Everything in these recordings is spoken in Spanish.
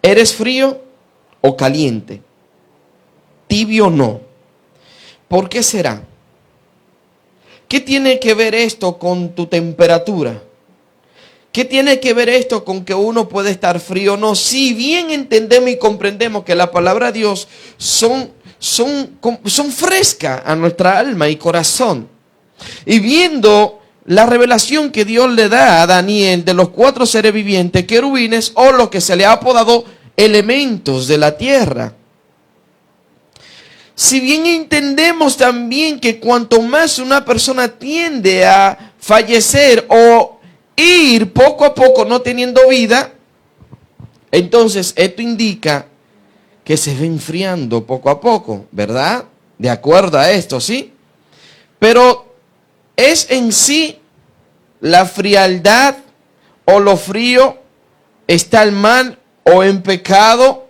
¿Eres frío o caliente? Tibio o no. ¿Por qué será? ¿Qué tiene que ver esto con tu temperatura? ¿Qué tiene que ver esto con que uno puede estar frío o no? Si bien entendemos y comprendemos que la palabra de Dios son frescas a nuestra alma y corazón. Y viendo la revelación que Dios le da a Daniel de los 4 seres vivientes, querubines, o lo que se le ha apodado elementos de la tierra. Si bien entendemos también que cuanto más una persona tiende a fallecer o ir poco a poco no teniendo vida, entonces esto indica que se va enfriando poco a poco, ¿verdad? De acuerdo a esto, ¿sí? Pero ¿es en sí la frialdad o lo frío está el mal o en pecado?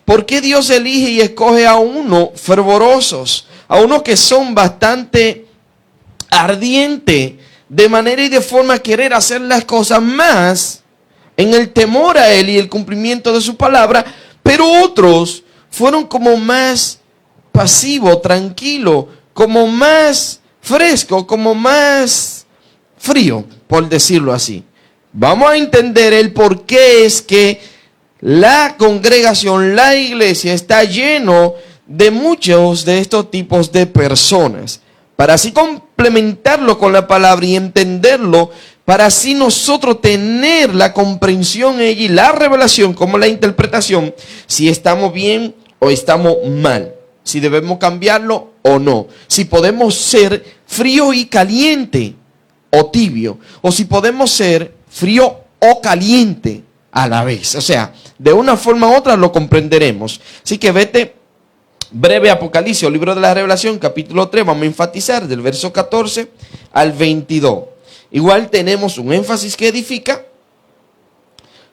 ¿Por qué Dios elige y escoge a uno fervorosos, a unos que son bastante ardientes de manera y de forma a querer hacer las cosas más en el temor a Él y el cumplimiento de su palabra, pero otros fueron como más pasivos, tranquilos, como más fresco, como más frío, por decirlo así? Vamos a entender el por qué es que la congregación, la iglesia está lleno de muchos de estos tipos de personas, para así complementarlo con la palabra y entenderlo, para así nosotros tener la comprensión y la revelación como la interpretación, si estamos bien o estamos mal, si debemos cambiarlo o no, si podemos ser frío y caliente o tibio, o si podemos ser frío o caliente a la vez. O sea, de una forma u otra lo comprenderemos. Así que vete, breve Apocalipsis, o libro de la Revelación, capítulo 3, vamos a enfatizar del verso 14 al 22. Igual tenemos un énfasis que edifica,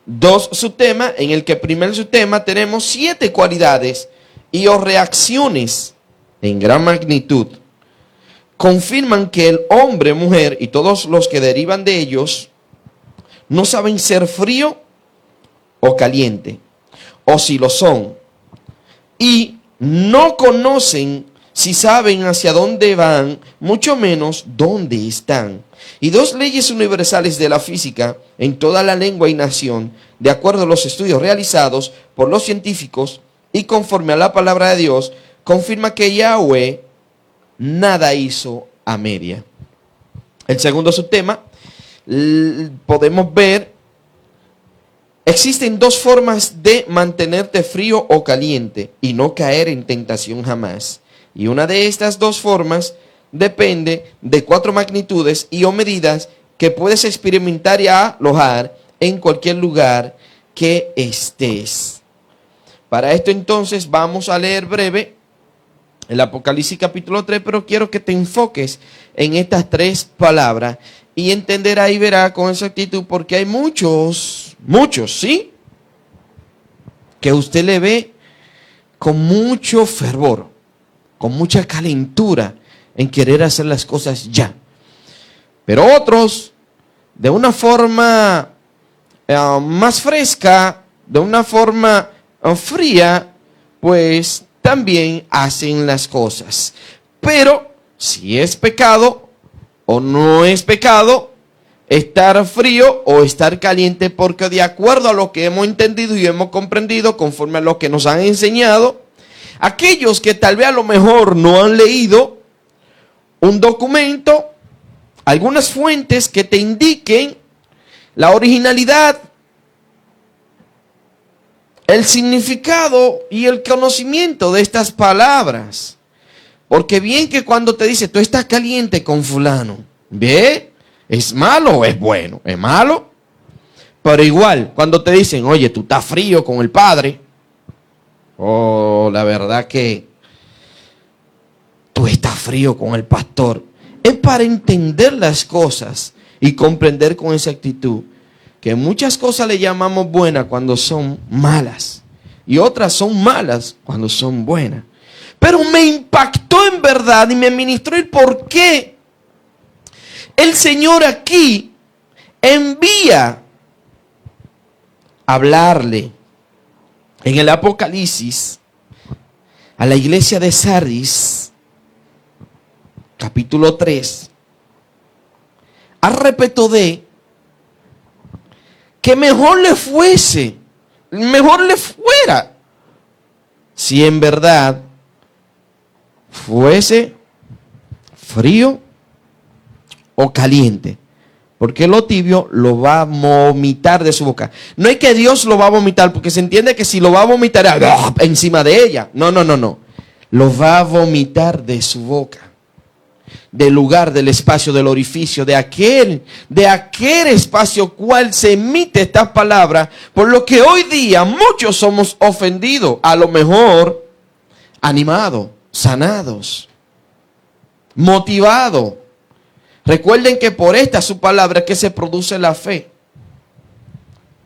2 subtemas, en el que primer subtema tenemos 7 cualidades y o reacciones en gran magnitud. Confirman que el hombre, mujer y todos los que derivan de ellos no saben ser frío o caliente, o si lo son, y no conocen si saben hacia dónde van, mucho menos dónde están. Y 2 leyes universales de la física en toda la lengua y nación, de acuerdo a los estudios realizados por los científicos y conforme a la palabra de Dios, confirma que Yahweh nada hizo a media. El segundo subtema, podemos ver, existen 2 formas de mantenerte frío o caliente y no caer en tentación jamás. Y una de estas 2 formas depende de 4 magnitudes y o medidas que puedes experimentar y alojar en cualquier lugar que estés. Para esto entonces vamos a leer breve el Apocalipsis capítulo 3, pero quiero que te enfoques en estas 3 palabras y entenderá y verá con exactitud, porque hay muchos, ¿sí?, que usted le ve con mucho fervor, con mucha calentura en querer hacer las cosas ya. Pero otros, de una forma más fresca, de una forma fría, pues también hacen las cosas. Pero si es pecado o no es pecado estar frío o estar caliente, porque de acuerdo a lo que hemos entendido y hemos comprendido, conforme a lo que nos han enseñado, aquellos que tal vez a lo mejor no han leído un documento, algunas fuentes que te indiquen la originalidad, el significado y el conocimiento de estas palabras. Porque bien que cuando te dice, tú estás caliente con fulano, ¿ve? ¿Es malo o es bueno? ¿Es malo? Pero igual, cuando te dicen, oye, tú estás frío con el padre, la verdad que tú estás frío con el pastor, es para entender las cosas y comprender con exactitud que muchas cosas le llamamos buenas cuando son malas y otras son malas cuando son buenas. Pero me impactó en verdad y me ministró el por qué el Señor aquí envía a hablarle en el Apocalipsis a la iglesia de Sardis, capítulo 3, a respecto de que mejor le fuera, si en verdad fuese frío o caliente, porque lo tibio lo va a vomitar de su boca. No es que Dios lo va a vomitar, porque se entiende que si lo va a vomitar encima de ella. No. Lo va a vomitar de su boca, del lugar, del espacio, del orificio, de aquel espacio cual se emite esta palabra, por lo que hoy día muchos somos ofendidos, a lo mejor animados, sanados, motivados. Recuerden que por esta su palabra es que se produce la fe,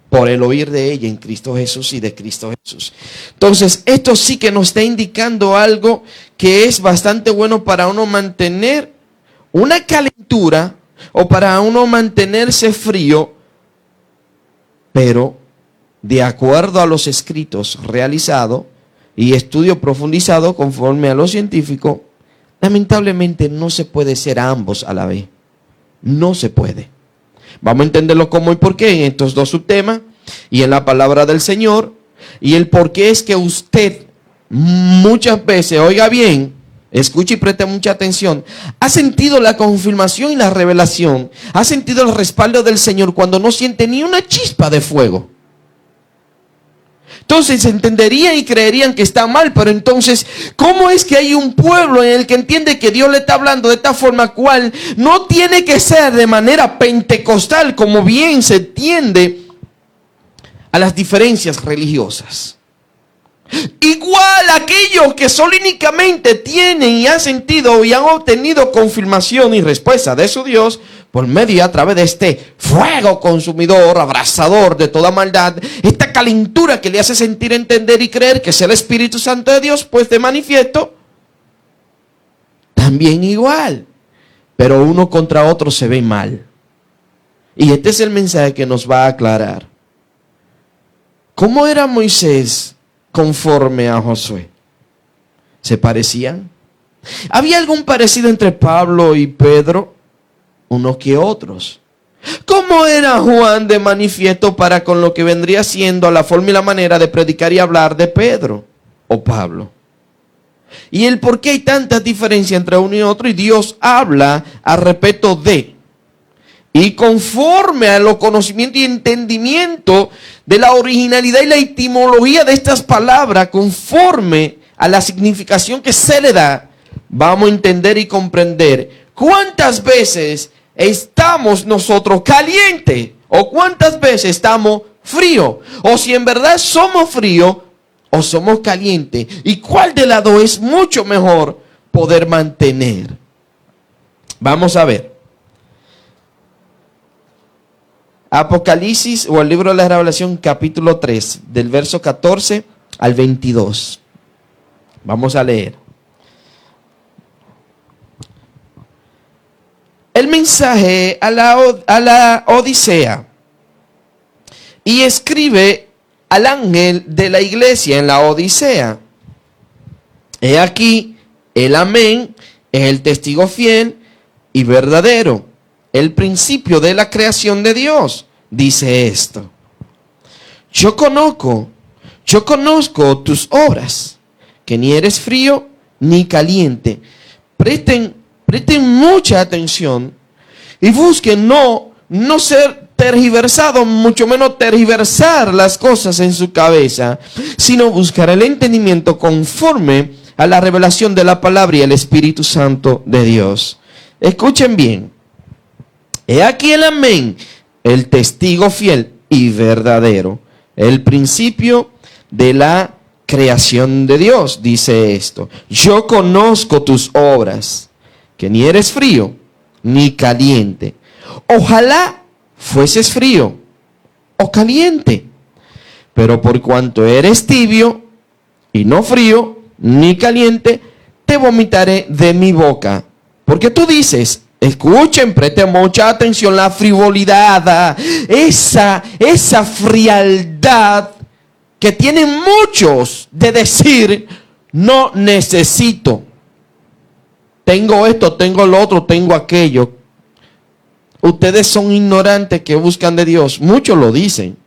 por el oír de ella en Cristo Jesús y de Cristo Jesús. Entonces, esto sí que nos está indicando algo que es bastante bueno para uno mantener una calentura o para uno mantenerse frío, pero de acuerdo a los escritos realizados y estudio profundizado conforme a lo científico, lamentablemente no se puede ser ambos a la vez. No se puede. Vamos a entenderlo cómo y por qué en estos dos subtemas y en la palabra del Señor. Y el por qué es que usted muchas veces, oiga bien, escuche y preste mucha atención, ha sentido la confirmación y la revelación, ha sentido el respaldo del Señor cuando no siente ni una chispa de fuego. Entonces entenderían y creerían que está mal, pero entonces, ¿cómo es que hay un pueblo en el que entiende que Dios le está hablando de esta forma cual no tiene que ser de manera pentecostal, como bien se entiende a las diferencias religiosas? Igual aquellos que solínicamente tienen y han sentido y han obtenido confirmación y respuesta de su Dios por medio y a través de este fuego consumidor, abrasador de toda maldad, esta calentura que le hace sentir, entender y creer que es el Espíritu Santo de Dios, pues de manifiesto, también igual, pero uno contra otro se ve mal. Y este es el mensaje que nos va a aclarar. ¿Cómo era Moisés conforme a Josué? ¿Se parecían? ¿Había algún parecido entre Pablo y Pedro? Unos que otros. ¿Cómo era Juan de manifiesto para con lo que vendría siendo la forma y la manera de predicar y hablar de Pedro o Pablo? Y el por qué hay tanta diferencia entre uno y otro, y Dios habla a respecto de, y conforme a los conocimientos y entendimiento de la originalidad y la etimología de estas palabras, conforme a la significación que se le da, vamos a entender y comprender cuántas veces estamos nosotros calientes o cuántas veces estamos fríos, o si en verdad somos fríos o somos calientes, y cuál de las dos es mucho mejor poder mantener. Vamos a ver. Apocalipsis o el libro de la Revelación, capítulo 3, del verso 14 al 22. Vamos a leer. El mensaje a la Odisea, y escribe al ángel de la iglesia en la Odisea. He aquí, el amén es el testigo fiel y verdadero, el principio de la creación de Dios. Dice esto: yo conozco tus obras, que ni eres frío ni caliente. Presten mucha atención y busquen no ser tergiversados, mucho menos tergiversar las cosas en su cabeza, sino buscar el entendimiento conforme a la revelación de la palabra y el Espíritu Santo de Dios. Escuchen bien. He aquí el amén, el testigo fiel y verdadero, el principio de la creación de Dios. Dice esto: yo conozco tus obras, que ni eres frío ni caliente. Ojalá fueses frío o caliente, pero por cuanto eres tibio y no frío ni caliente, te vomitaré de mi boca. Porque tú dices, escuchen, presten mucha atención, la frivolidad, esa frialdad que tienen muchos de decir, no necesito. Tengo esto, tengo lo otro, tengo aquello. Ustedes son ignorantes que buscan de Dios. Muchos lo dicen.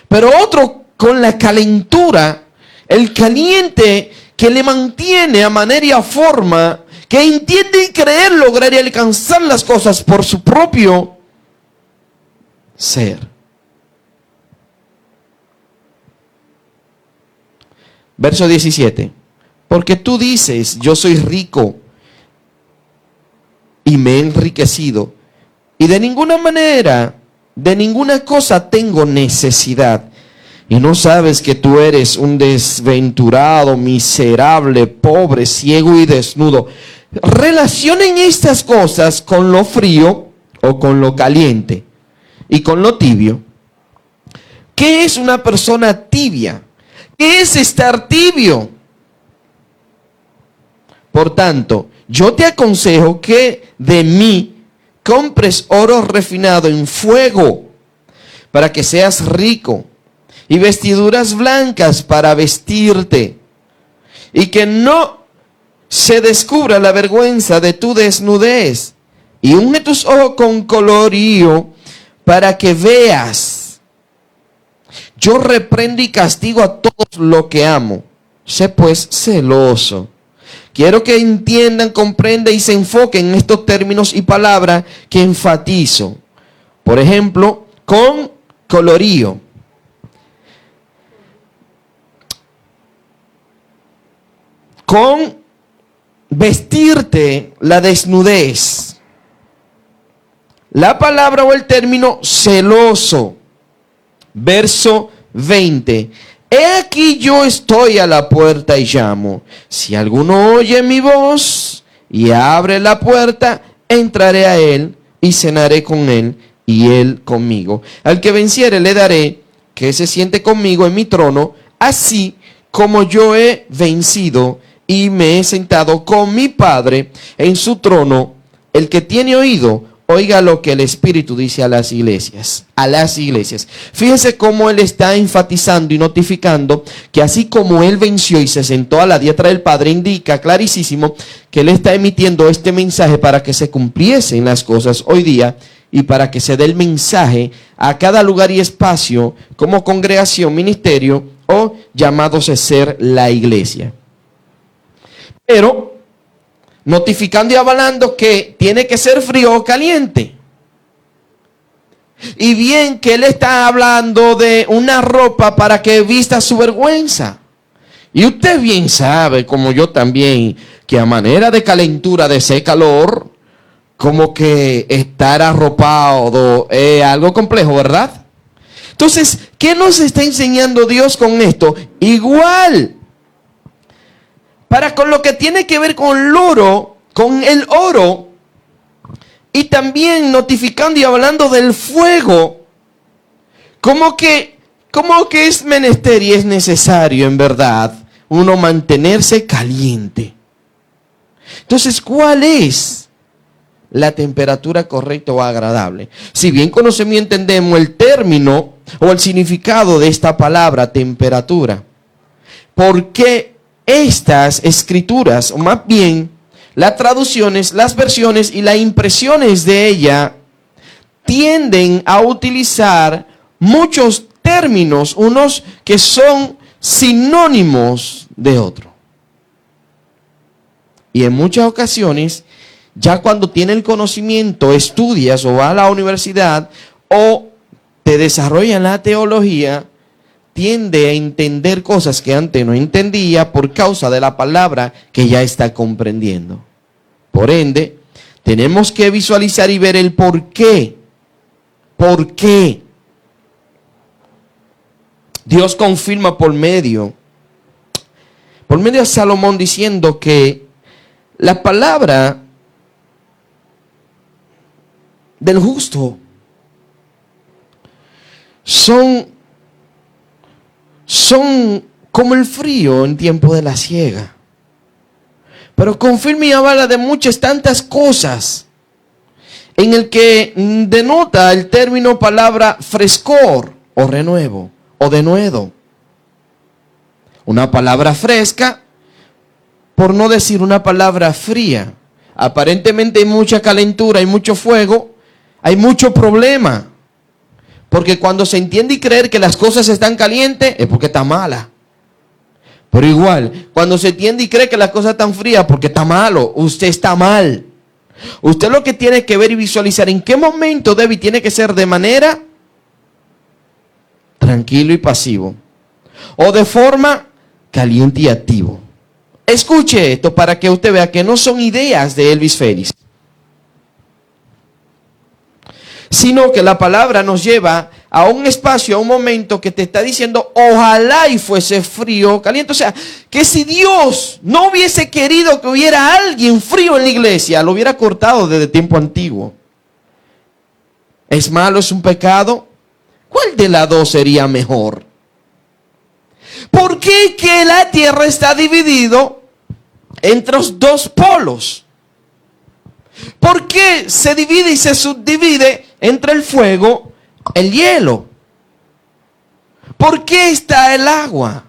Pero otro con la calentura, el caliente que le mantiene a manera y a forma, que entiende y creer lograr y alcanzar las cosas por su propio ser. Verso 17. Porque tú dices, yo soy rico y me he enriquecido, y de ninguna manera, de ninguna cosa tengo necesidad. Y no sabes que tú eres un desventurado, miserable, pobre, ciego y desnudo. Relacionen estas cosas con lo frío o con lo caliente y con lo tibio. ¿Qué es una persona tibia? ¿Qué es estar tibio? Por tanto, yo te aconsejo que de mí compres oro refinado en fuego para que seas rico, y vestiduras blancas para vestirte, y que no se descubra la vergüenza de tu desnudez, y unge tus ojos con colorío para que veas. Yo reprendo y castigo a todos lo que amo. Sé pues celoso. Quiero que entiendan, comprendan y se enfoquen en estos términos y palabras que enfatizo. Por ejemplo, con colorío. Con vestirte la desnudez. La palabra o el término celoso. Verso 20. He aquí yo estoy a la puerta y llamo. Si alguno oye mi voz y abre la puerta, entraré a él y cenaré con él y él conmigo. Al que venciere le daré que se siente conmigo en mi trono, así como yo he vencido y me he sentado con mi Padre en su trono. El que tiene oído, oiga lo que el Espíritu dice a las iglesias. A las iglesias. Fíjense cómo él está enfatizando y notificando que así como él venció y se sentó a la diestra del Padre, indica clarísimo que él está emitiendo este mensaje para que se cumpliesen las cosas hoy día y para que se dé el mensaje a cada lugar y espacio como congregación, ministerio o llamados a ser la iglesia. Pero notificando y avalando que tiene que ser frío o caliente. Y bien que él está hablando de una ropa para que vista su vergüenza. Y usted bien sabe, como yo también, que a manera de calentura, de ese calor, como que estar arropado es algo complejo, ¿verdad? Entonces, ¿qué nos está enseñando Dios con esto? Igual, para con lo que tiene que ver con el oro, y también notificando y hablando del fuego, como que es menester y es necesario en verdad uno mantenerse caliente. Entonces, ¿cuál es la temperatura correcta o agradable? Si bien conocemos y entendemos el término o el significado de esta palabra temperatura, ¿por qué estas escrituras, o más bien las traducciones, las versiones y las impresiones de ella tienden a utilizar muchos términos, unos que son sinónimos de otro? Y en muchas ocasiones, ya cuando tiene el conocimiento, estudias o vas a la universidad o te desarrollas la teología, tiende a entender cosas que antes no entendía por causa de la palabra que ya está comprendiendo. Por ende, tenemos que visualizar y ver el por qué. ¿Por qué? Dios confirma por medio de Salomón diciendo que la palabra del justo son como el frío en tiempo de la siega. Pero confirma y avala de muchas tantas cosas en el que denota el término palabra frescor o renuevo o denuedo. Una palabra fresca, por no decir una palabra fría. Aparentemente hay mucha calentura, hay mucho fuego, hay mucho problema. Porque cuando se entiende y creer que las cosas están calientes, es porque está mala. Pero igual, cuando se entiende y cree que las cosas están frías, porque está malo, usted está mal. Usted lo que tiene que ver y visualizar en qué momento debe y tiene que ser de manera tranquilo y pasivo. O de forma caliente y activo. Escuche esto para que usted vea que no son ideas de Elvis Félix, sino que la palabra nos lleva a un espacio, a un momento que te está diciendo, ojalá y fuese frío o caliente. O sea, que si Dios no hubiese querido que hubiera alguien frío en la iglesia, lo hubiera cortado desde tiempo antiguo. ¿Es malo? ¿Es un pecado? ¿Cuál de las dos sería mejor? ¿Por qué que la tierra está dividido entre los dos polos? ¿Por qué se divide y se subdivide entre el fuego, el hielo? ¿Por qué está el agua?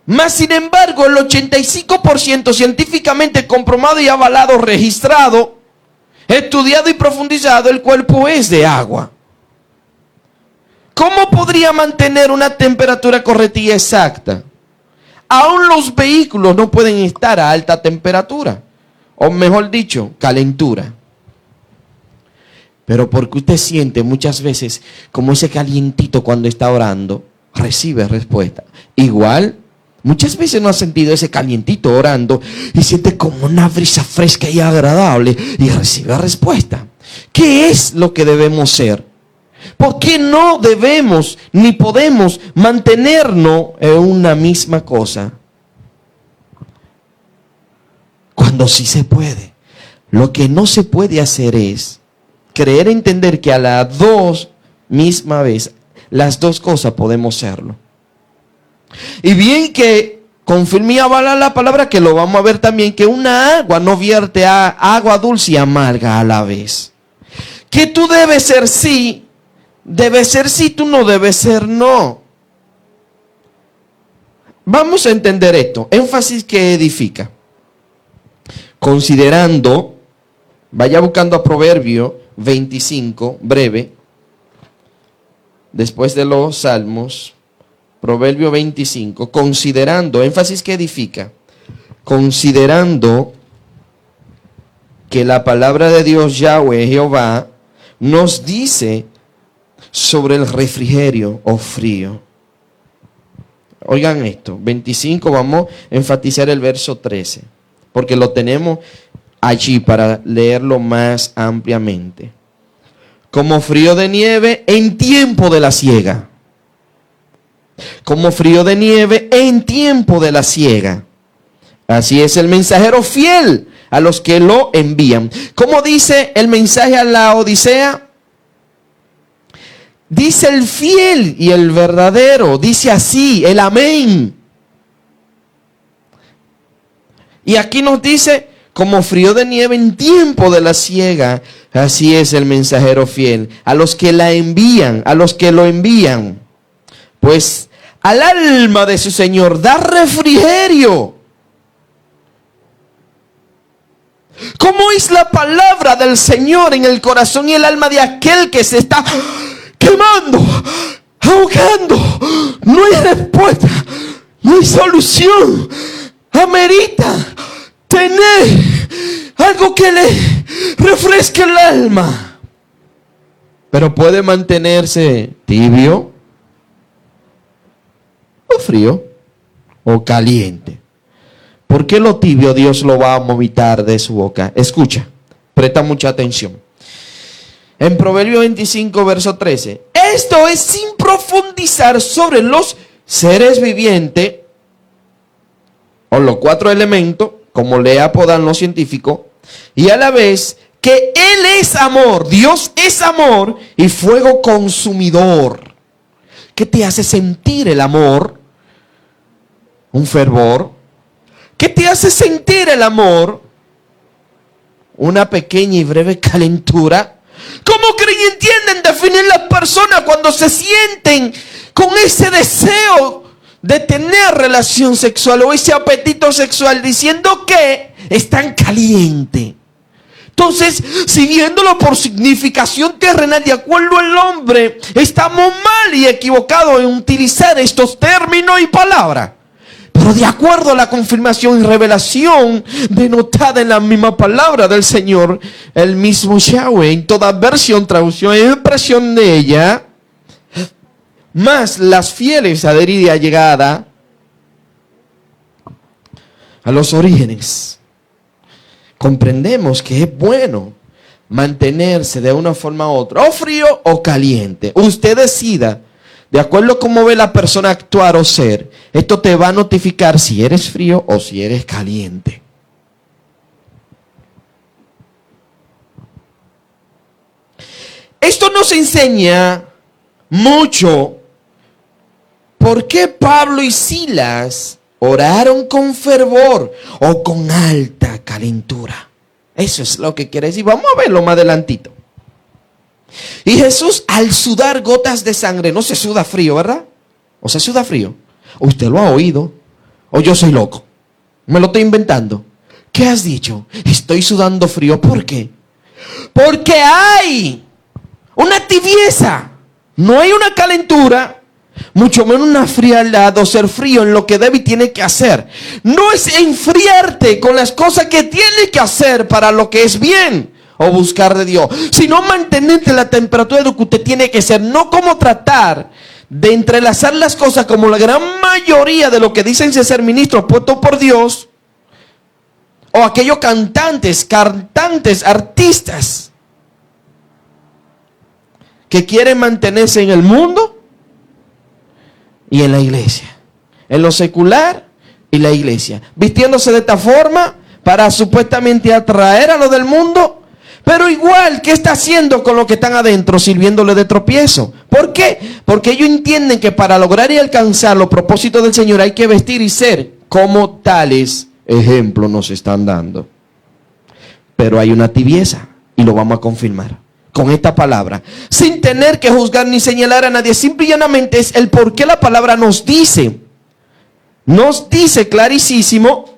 Más sin embargo, el 85% científicamente comprobado y avalado, registrado, estudiado y profundizado, el cuerpo es de agua. ¿Cómo podría mantener una temperatura correcta y exacta? Aún los vehículos no pueden estar a alta temperatura, o mejor dicho, calentura. Pero porque usted siente muchas veces como ese calientito cuando está orando, recibe respuesta. Igual, muchas veces no ha sentido ese calientito orando y siente como una brisa fresca y agradable y recibe respuesta. ¿Qué es lo que debemos ser? ¿Por qué no debemos ni podemos mantenernos en una misma cosa? Cuando sí se puede. Lo que no se puede hacer es creer, entender que a las dos misma vez, las dos cosas podemos serlo. Y bien que confirme y avala la palabra, que lo vamos a ver también, que una agua no vierte a agua dulce y amarga a la vez. Que tú debes ser sí. Debe ser sí, tú no debes ser no. Vamos a entender esto. Énfasis que edifica. Considerando, vaya buscando a Proverbio 25, breve. Después de los Salmos, Proverbio 25. Considerando, énfasis que edifica. Considerando que la palabra de Dios, Yahweh, Jehová, nos dice sobre el refrigerio o frío. Oigan esto, 25, vamos a enfatizar el verso 13, porque lo tenemos allí para leerlo más ampliamente. Como frío de nieve en tiempo de la siega. Como frío de nieve en tiempo de la siega. Así es el mensajero fiel a los que lo envían. ¿Cómo dice el mensaje a la Odisea? Dice el fiel y el verdadero, dice así, el amén. Y aquí nos dice, como frío de nieve en tiempo de la siega, así es el mensajero fiel, a los que la envían, a los que lo envían. Pues al alma de su Señor da refrigerio. ¿Cómo es la palabra del Señor en el corazón y el alma de aquel que se está quemando, ahogando? No hay respuesta, no hay solución. Amerita tener algo que le refresque el alma. Pero puede mantenerse tibio o frío o caliente. ¿Por qué lo tibio Dios lo va a vomitar de su boca? Escucha, presta mucha atención. En Proverbio 25, verso 13. Esto es sin profundizar sobre los seres vivientes, o los cuatro elementos, como le apodan los científicos, y a la vez que Él es amor, Dios es amor y fuego consumidor. ¿Qué te hace sentir el amor? Un fervor. ¿Qué te hace sentir el amor? Una pequeña y breve calentura. ¿Cómo creen y entienden definir las personas cuando se sienten con ese deseo de tener relación sexual o ese apetito sexual diciendo que están calientes? Entonces, siguiéndolo por significación terrenal, de acuerdo al hombre, estamos mal y equivocados en utilizar estos términos y palabras. Pero de acuerdo a la confirmación y revelación denotada en la misma palabra del Señor, el mismo Yahweh, en toda versión, traducción e impresión de ella, más las fieles adheridas llegada a los orígenes, comprendemos que es bueno mantenerse de una forma u otra, o frío o caliente. Usted decida, de acuerdo a cómo ve la persona actuar o ser, esto te va a notificar si eres frío o si eres caliente. Esto nos enseña mucho por qué Pablo y Silas oraron con fervor o con alta calentura. Eso es lo que quiere decir. Vamos a verlo más adelantito. Y Jesús, al sudar gotas de sangre, no se suda frío, ¿verdad? ¿O se suda frío? ¿Usted lo ha oído? ¿O yo soy loco? ¿Me lo estoy inventando? ¿Qué has dicho? Estoy sudando frío. ¿Por qué? Porque hay una tibieza. No hay una calentura, mucho menos una frialdad o ser frío en lo que debe y tiene que hacer. No es enfriarte con las cosas que tiene que hacer para lo que es bien o buscar de Dios, sino mantenerte la temperatura de lo que usted tiene que ser, no como tratar de entrelazar las cosas como la gran mayoría de lo que dicen ser ministros puestos por Dios, o aquellos cantantes, artistas que quieren mantenerse en el mundo y en la iglesia, en lo secular y la iglesia, vistiéndose de esta forma para supuestamente atraer a lo del mundo. Pero igual, ¿qué está haciendo con lo que están adentro? Sirviéndole de tropiezo. ¿Por qué? Porque ellos entienden que para lograr y alcanzar los propósitos del Señor hay que vestir y ser como tales ejemplos nos están dando. Pero hay una tibieza y lo vamos a confirmar con esta palabra, sin tener que juzgar ni señalar a nadie. Simple y llanamente es el por qué la palabra nos dice clarísimo,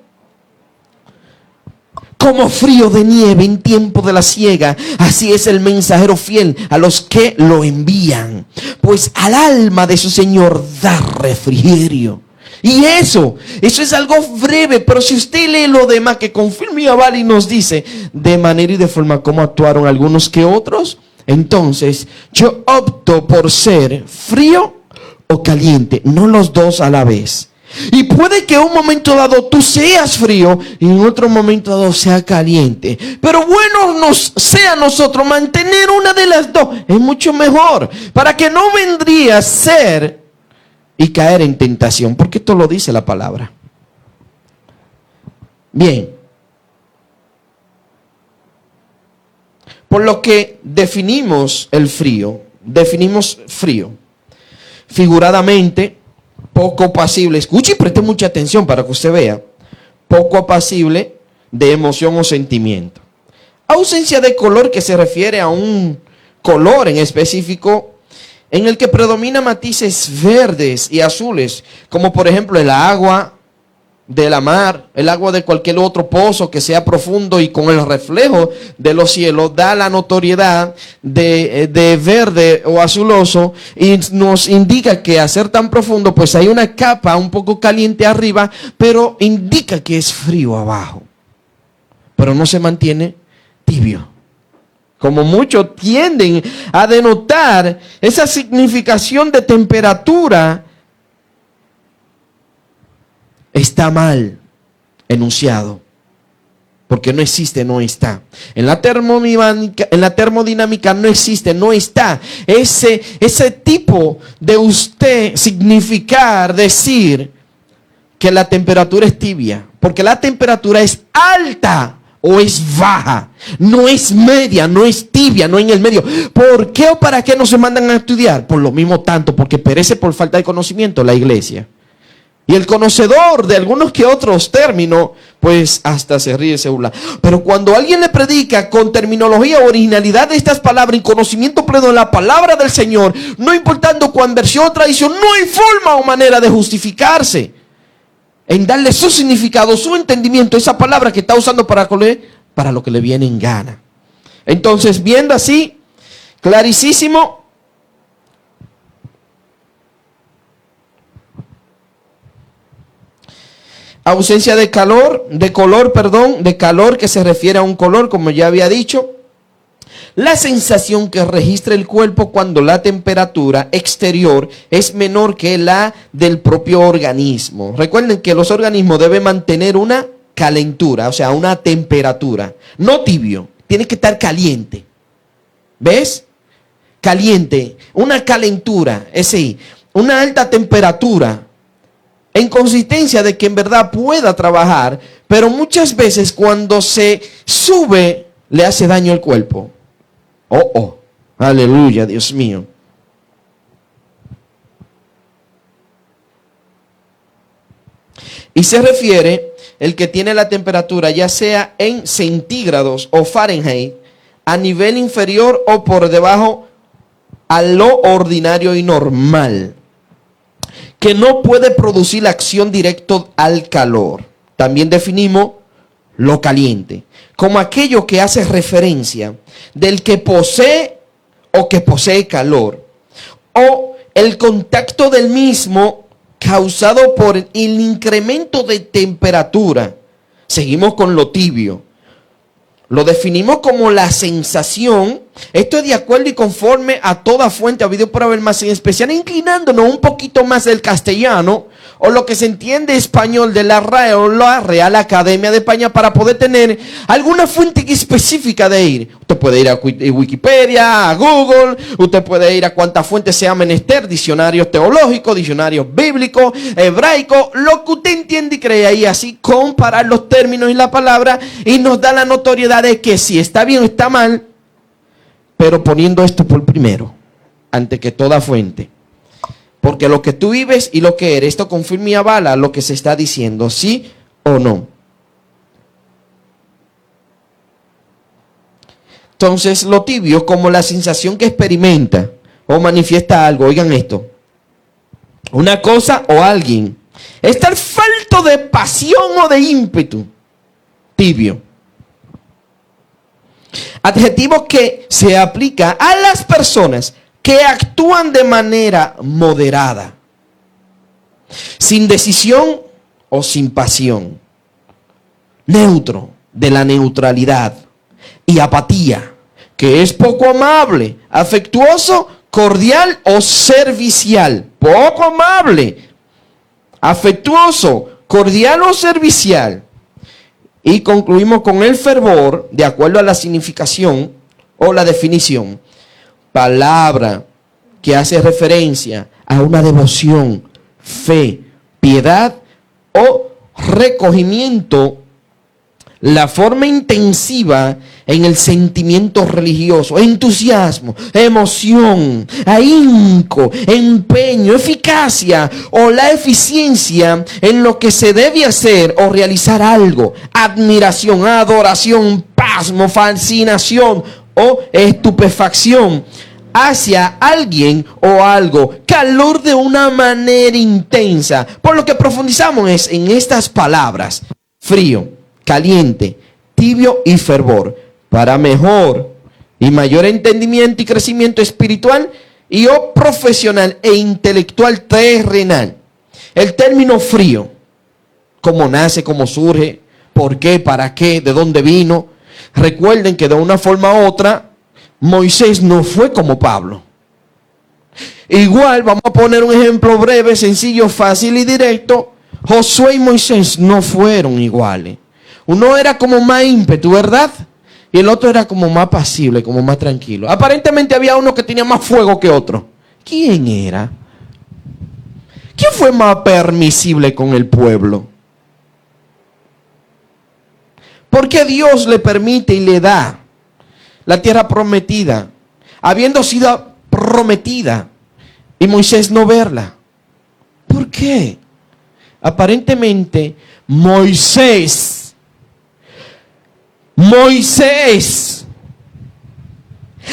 como frío de nieve en tiempo de la siega, así es el mensajero fiel a los que lo envían, pues al alma de su Señor da refrigerio. Y eso es algo breve, pero si usted lee lo demás que confirma y avala y nos dice de manera y de forma como actuaron algunos que otros, entonces yo opto por ser frío o caliente, no los dos a la vez. Y puede que en un momento dado tú seas frío y en otro momento dado sea caliente. Pero bueno nos sea a nosotros mantener una de las dos. Es mucho mejor. Para que no vendría a ser y caer en tentación. Porque esto lo dice la palabra. Bien. Por lo que definimos el frío. Definimos frío. Figuradamente, poco apacible. Escuche y preste mucha atención para que usted vea. Poco apacible de emoción o sentimiento. Ausencia de color, que se refiere a un color en específico en el que predomina matices verdes y azules, como por ejemplo el agua de la mar, el agua de cualquier otro pozo que sea profundo y con el reflejo de los cielos da la notoriedad de verde o azuloso y nos indica que al ser tan profundo pues hay una capa un poco caliente arriba, pero indica que es frío abajo, pero no se mantiene tibio. Como muchos tienden a denotar esa significación de temperatura, está mal enunciado, porque no existe, no está. En la termodinámica no existe, no está. Ese tipo de usted significar, decir que la temperatura es tibia, porque la temperatura es alta o es baja, no es media, no es tibia, no en el medio. ¿Por qué o para qué no se mandan a estudiar? Por lo mismo tanto, porque perece por falta de conocimiento la iglesia. Y el conocedor de algunos que otros términos, pues hasta se ríe, se burla. Pero cuando alguien le predica con terminología, originalidad de estas palabras y conocimiento pleno de la palabra del Señor, no importando cuán versión o tradición, no hay forma o manera de justificarse en darle su significado, su entendimiento, esa palabra que está usando para lo que le viene en gana. Entonces, viendo así, clarísimo, ausencia de calor, de calor que se refiere a un color, como ya había dicho. La sensación que registra el cuerpo cuando la temperatura exterior es menor que la del propio organismo. Recuerden que los organismos deben mantener una calentura, o sea, una temperatura. No tibio, tiene que estar caliente. ¿Ves? Caliente, una calentura, es decir, una alta temperatura. En consistencia de que en verdad pueda trabajar, pero muchas veces cuando se sube le hace daño al cuerpo. Oh, aleluya, Dios mío. Y se refiere el que tiene la temperatura, ya sea en centígrados o Fahrenheit, a nivel inferior o por debajo a lo ordinario y normal, que no puede producir la acción directa al calor. También definimos lo caliente como aquello que hace referencia del que posee o que posee calor, o el contacto del mismo causado por el incremento de temperatura. Seguimos con lo tibio. Lo definimos como la sensación. Esto es de acuerdo y conforme a toda fuente habido por haber más, en especial inclinándonos un poquito más del castellano o lo que se entiende español de la RAE o la Real Academia de España, para poder tener alguna fuente específica de ir. Usted puede ir a Wikipedia, a Google, usted puede ir a cuantas fuentes sea menester, diccionarios teológicos, diccionarios bíblicos, hebraicos, lo que usted entiende y cree, y así comparar los términos y la palabra, y nos da la notoriedad de que si está bien o está mal, pero poniendo esto por primero, ante que toda fuente. Porque lo que tú vives y lo que eres, esto confirma y avala lo que se está diciendo, sí o no. Entonces, lo tibio como la sensación que experimenta o manifiesta algo. Oigan esto. Una cosa o alguien. Estar falto de pasión o de ímpetu. Tibio. Adjetivo que se aplica a las personas que actúan de manera moderada, sin decisión o sin pasión, neutro, de la neutralidad, y apatía, que es poco amable, afectuoso, cordial o servicial. Poco amable, afectuoso, cordial o servicial. Y concluimos con el fervor, de acuerdo a la significación o la definición. Palabra que hace referencia a una devoción, fe, piedad o recogimiento, la forma intensiva en el sentimiento religioso, entusiasmo, emoción, ahínco, empeño, eficacia o la eficiencia en lo que se debe hacer o realizar algo, admiración, adoración, pasmo, fascinación o estupefacción hacia alguien o algo, calor de una manera intensa. Por lo que profundizamos es en estas palabras: frío, caliente, tibio y fervor, para mejor y mayor entendimiento y crecimiento espiritual y o profesional e intelectual terrenal. El término frío, cómo nace, cómo surge, por qué, para qué, de dónde vino. Recuerden que de una forma u otra Moisés no fue como Pablo. Igual, vamos a poner un ejemplo breve, sencillo, fácil y directo. Josué y Moisés no fueron iguales. Uno era como más ímpetu, ¿verdad? Y el otro era como más pasible, como más tranquilo. Aparentemente había uno que tenía más fuego que otro. ¿Quién era? ¿Quién fue más permisible con el pueblo? ¿Por qué Dios le permite y le da la tierra prometida, habiendo sido prometida, y Moisés no verla? ¿Por qué? aparentemente Moisés,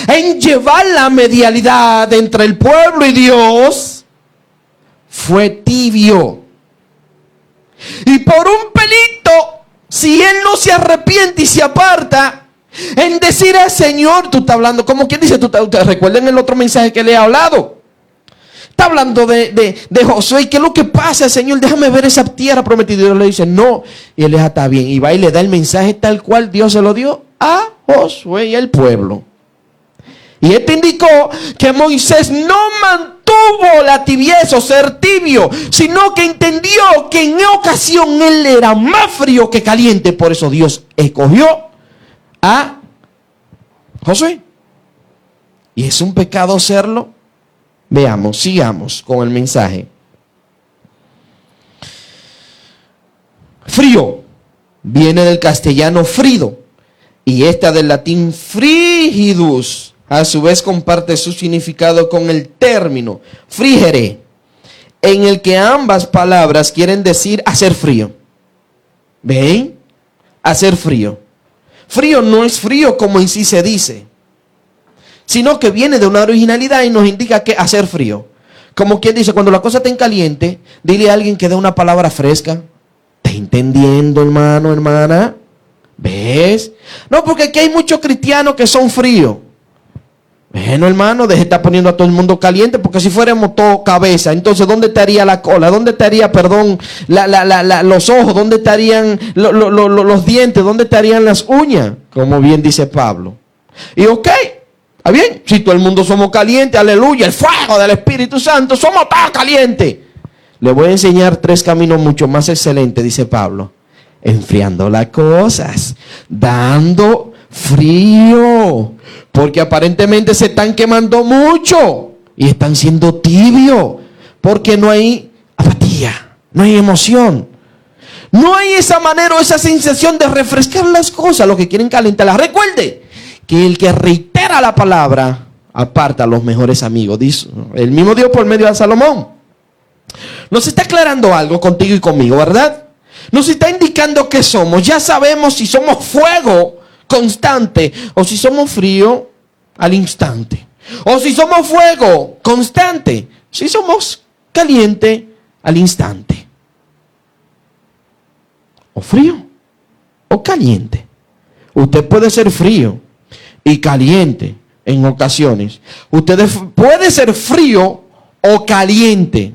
en llevar la medialidad entre el pueblo y Dios, fue tibio. Y por un pelito, si él no se arrepiente y se aparta, en decir al Señor, tú estás hablando, como quien dice, recuerden el otro mensaje que le he hablado. Está hablando de Josué. ¿Qué es lo que pasa, Señor? Déjame ver esa tierra prometida. Y Dios le dice, no. Y él le dice, está bien. Y va y le da el mensaje tal cual Dios se lo dio a Josué y al pueblo. Y esto indicó que Moisés no mantuvo la tibieza o ser tibio, sino que entendió que en ocasión él era más frío que caliente. Por eso Dios escogió a Josué. ¿Y es un pecado serlo? Veamos, sigamos con el mensaje. Frío viene del castellano frido y esta del latín frigidus. A su vez comparte su significado con el término frigere, en el que ambas palabras quieren decir hacer frío. ¿Ven? Hacer frío. Frío no es frío como en sí se dice, sino que viene de una originalidad y nos indica que hacer frío. Como quien dice, cuando la cosa está en caliente, dile a alguien que dé una palabra fresca. ¿Está entendiendo, hermano, hermana? ¿Ves? No, porque aquí hay muchos cristianos que son fríos. Bueno, hermano, deje de estar poniendo a todo el mundo caliente, porque si fuéramos todo cabeza, entonces ¿dónde estaría la cola? ¿Dónde estaría, los ojos? ¿Dónde estarían los dientes? ¿Dónde estarían las uñas? Como bien dice Pablo. Y ok, está bien, si todo el mundo somos calientes, aleluya, el fuego del Espíritu Santo, somos todos calientes. Le voy a enseñar 3 caminos mucho más excelentes, dice Pablo. Enfriando las cosas, dando frío, porque aparentemente se están quemando mucho y están siendo tibios, porque no hay apatía, no hay emoción, no hay esa manera o esa sensación de refrescar las cosas, lo que quieren calentarlas. Recuerde que el que reitera la palabra aparta a los mejores amigos, dice el mismo Dios por medio de Salomón. Nos está aclarando algo contigo y conmigo, ¿verdad? Nos está indicando que somos. Ya sabemos si somos fuego constante o si somos frío al instante, o si somos fuego constante, si somos caliente al instante, o frío o caliente. Usted puede ser frío y caliente en ocasiones. Usted puede ser frío o caliente,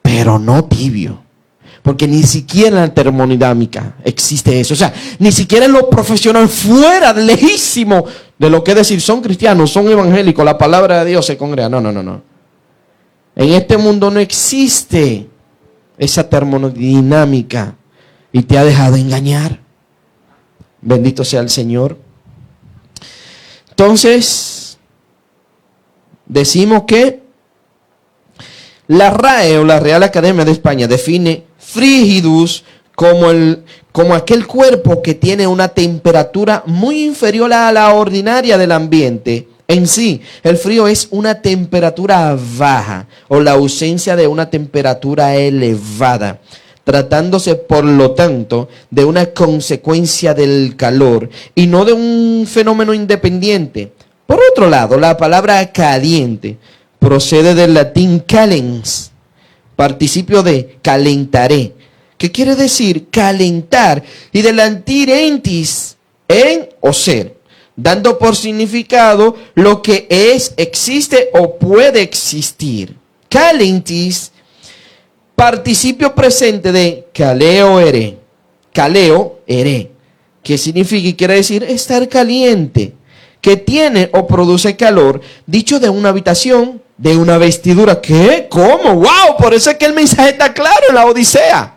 pero no tibio. Porque ni siquiera en la termodinámica existe eso. O sea, ni siquiera en lo profesional, fuera, lejísimo de lo que es decir, son cristianos, son evangélicos, la palabra de Dios se congrega. No. En este mundo no existe esa termodinámica y te ha dejado engañar. Bendito sea el Señor. Entonces, decimos que la RAE o la Real Academia de España define frigidus como aquel cuerpo que tiene una temperatura muy inferior a la ordinaria del ambiente. En sí, el frío es una temperatura baja o la ausencia de una temperatura elevada, tratándose por lo tanto de una consecuencia del calor y no de un fenómeno independiente. Por otro lado, la palabra caliente procede del latín calens, participio de calentaré, que quiere decir calentar, y del latín entis, en o ser, dando por significado lo que es, existe o puede existir. Calentis, participio presente de caleo ere, que significa y quiere decir estar caliente, que tiene o produce calor, dicho de una habitación, de una vestidura. ¿Qué? ¿Cómo? ¡Wow! Por eso es que el mensaje está claro en la Odisea.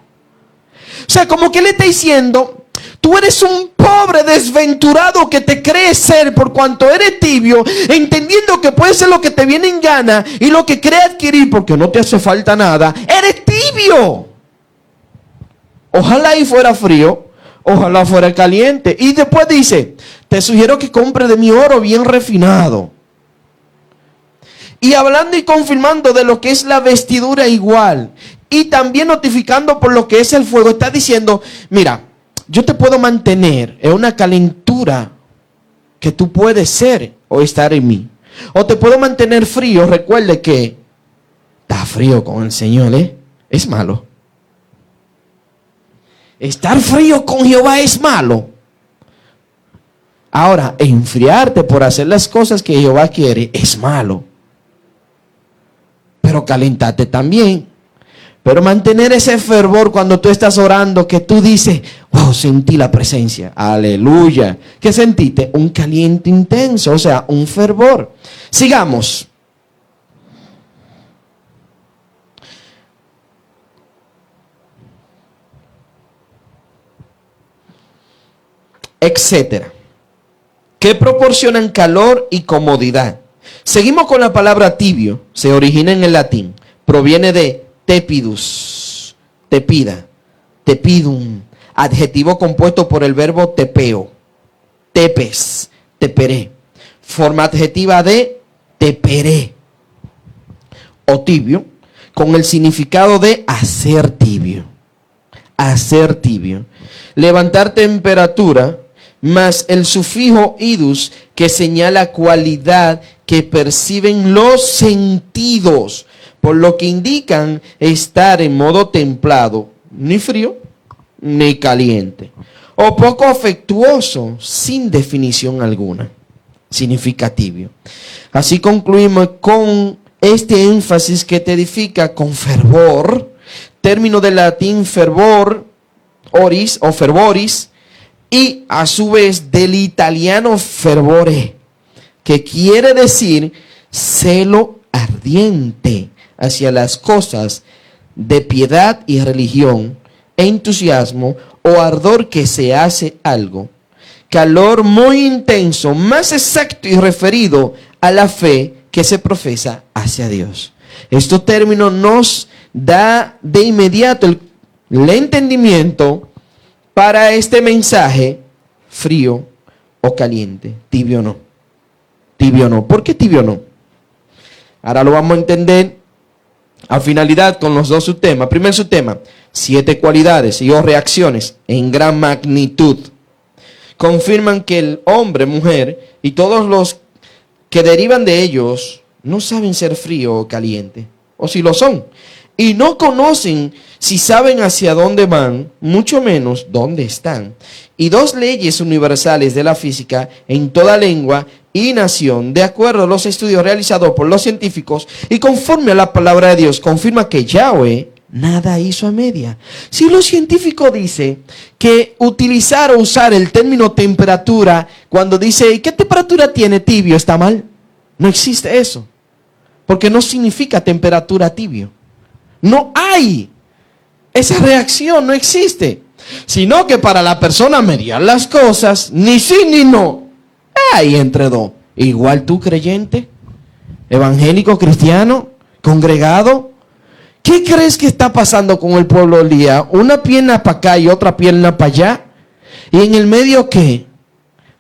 O sea, como que le está diciendo, tú eres un pobre desventurado que te crees ser por cuanto eres tibio, entendiendo que puede ser lo que te viene en gana y lo que crees adquirir porque no te hace falta nada. ¡Eres tibio! Ojalá y fuera frío, ojalá fuera caliente. Y después dice, te sugiero que compres de mi oro bien refinado. Y hablando y confirmando de lo que es la vestidura igual, y también notificando por lo que es el fuego. Está diciendo, mira, yo te puedo mantener en una calentura que tú puedes ser o estar en mí. O te puedo mantener frío. Recuerde que está frío con el Señor, es malo. Estar frío con Jehová es malo. Ahora, enfriarte por hacer las cosas que Jehová quiere es malo. Pero calentarte también. Pero mantener ese fervor cuando tú estás orando, que tú dices, wow, sentí la presencia. Aleluya. ¿Qué sentiste? Un caliente intenso, o sea, un fervor. Sigamos. Etcétera. Que proporcionan calor y comodidad. Seguimos con la palabra tibio. Se origina en el latín. Proviene de tepidus, tepida, tepidum, adjetivo compuesto por el verbo tepeo, tepes, teperé. Forma adjetiva de teperé o tibio, con el significado de hacer tibio. Hacer tibio. Levantar temperatura, más el sufijo idus, que señala cualidad que perciben los sentidos, por lo que indican estar en modo templado, ni frío ni caliente, o poco afectuoso, sin definición alguna. Significa tibio. Así concluimos con este énfasis que te edifica con fervor, término del latín fervor, oris o fervoris, y a su vez del italiano fervore, que quiere decir celo ardiente hacia las cosas de piedad y religión, entusiasmo o ardor que se hace algo. Calor muy intenso, más exacto y referido a la fe que se profesa hacia Dios. Este término nos da de inmediato el entendimiento para este mensaje, frío o caliente, tibio o no. Tibio o no. ¿Por qué tibio o no? Ahora lo vamos a entender a finalidad con los dos subtemas. Primer subtema, 7 cualidades y o reacciones en gran magnitud confirman que el hombre, mujer y todos los que derivan de ellos no saben ser frío o caliente, o si lo son, y no conocen si saben hacia dónde van, mucho menos dónde están. Y 2 leyes universales de la física en toda lengua y nación, de acuerdo a los estudios realizados por los científicos y conforme a la palabra de Dios, confirma que Yahweh nada hizo a media. Si los científicos dicen que utilizar o usar el término temperatura, cuando dice, ¿qué temperatura tiene tibio? Está mal. No existe eso. Porque no significa temperatura tibio. No hay. Esa reacción no existe. Sino que para la persona mediar las cosas, ni sí ni no. Ahí entre dos. Igual tú, creyente, evangélico, cristiano, congregado. ¿Qué crees que está pasando con el pueblo hoy día? Una pierna para acá y otra pierna para allá. ¿Y en el medio qué?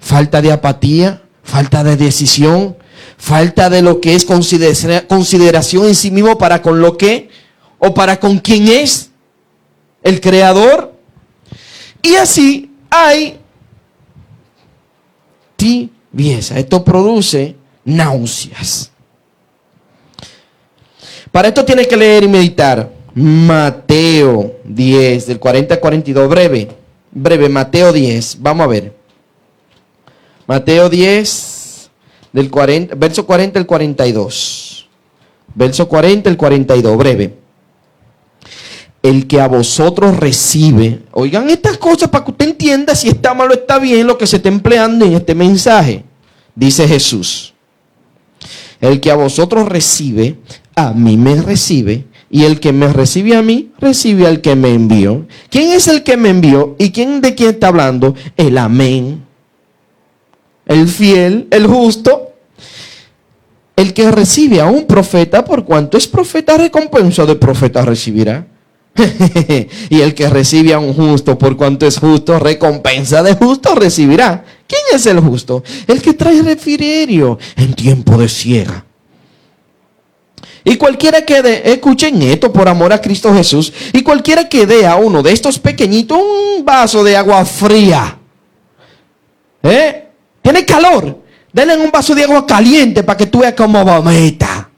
Falta de apatía, falta de decisión, falta de lo que es consideración en sí mismo para con lo que o para con quién es el creador. Y así hay tibieza. Esto produce náuseas. Para esto tienes que leer y meditar Mateo 10, del 40 al 42. Breve, Mateo 10. Vamos a ver. Mateo 10, del 40, verso 40 al 42. Verso 40 al 42, breve. El que a vosotros recibe. Oigan estas cosas para que usted entienda si está mal o está bien lo que se está empleando en este mensaje. Dice Jesús. El que a vosotros recibe, a mí me recibe. Y el que me recibe a mí, recibe al que me envió. ¿Quién es el que me envió? ¿Y de quién está hablando? El amén. El fiel, el justo. El que recibe a un profeta, por cuanto es profeta, recompensa de profeta recibirá. Y el que recibe a un justo, por cuanto es justo, recompensa de justo recibirá. ¿Quién es el justo? El que trae refrigerio en tiempo de siega. Y cualquiera que dé, escuchen esto por amor a Cristo Jesús, y cualquiera que dé a uno de estos pequeñitos un vaso de agua fría, tiene calor, denle un vaso de agua caliente para que tú veas cómo vomita.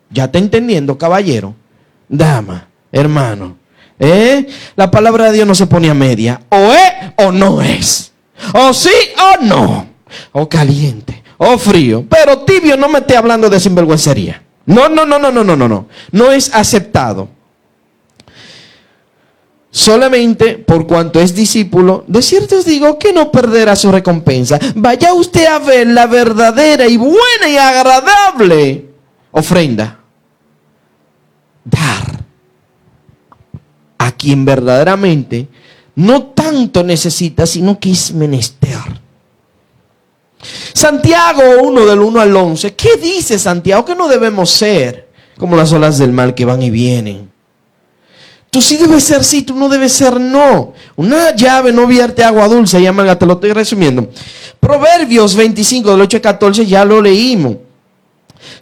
Ya está entendiendo, caballero, dama, hermano. La palabra de Dios no se pone a media. O es o no es. O sí o no. O caliente o frío. Pero tibio no me esté hablando de sinvergüencería. No. No es aceptado. Solamente por cuanto es discípulo, de cierto os digo que no perderá su recompensa. Vaya usted a ver la verdadera y buena y agradable ofrenda. Dar a quien verdaderamente no tanto necesita, sino que es menester. Santiago 1 del 1 al 11. ¿Qué dice Santiago? Que no debemos ser como las olas del mar que van y vienen. Tú sí debes ser sí, tú no debes ser no. Una llave no vierte agua dulce y amarga, te lo estoy resumiendo. Proverbios 25 del 8 al 14 ya lo leímos.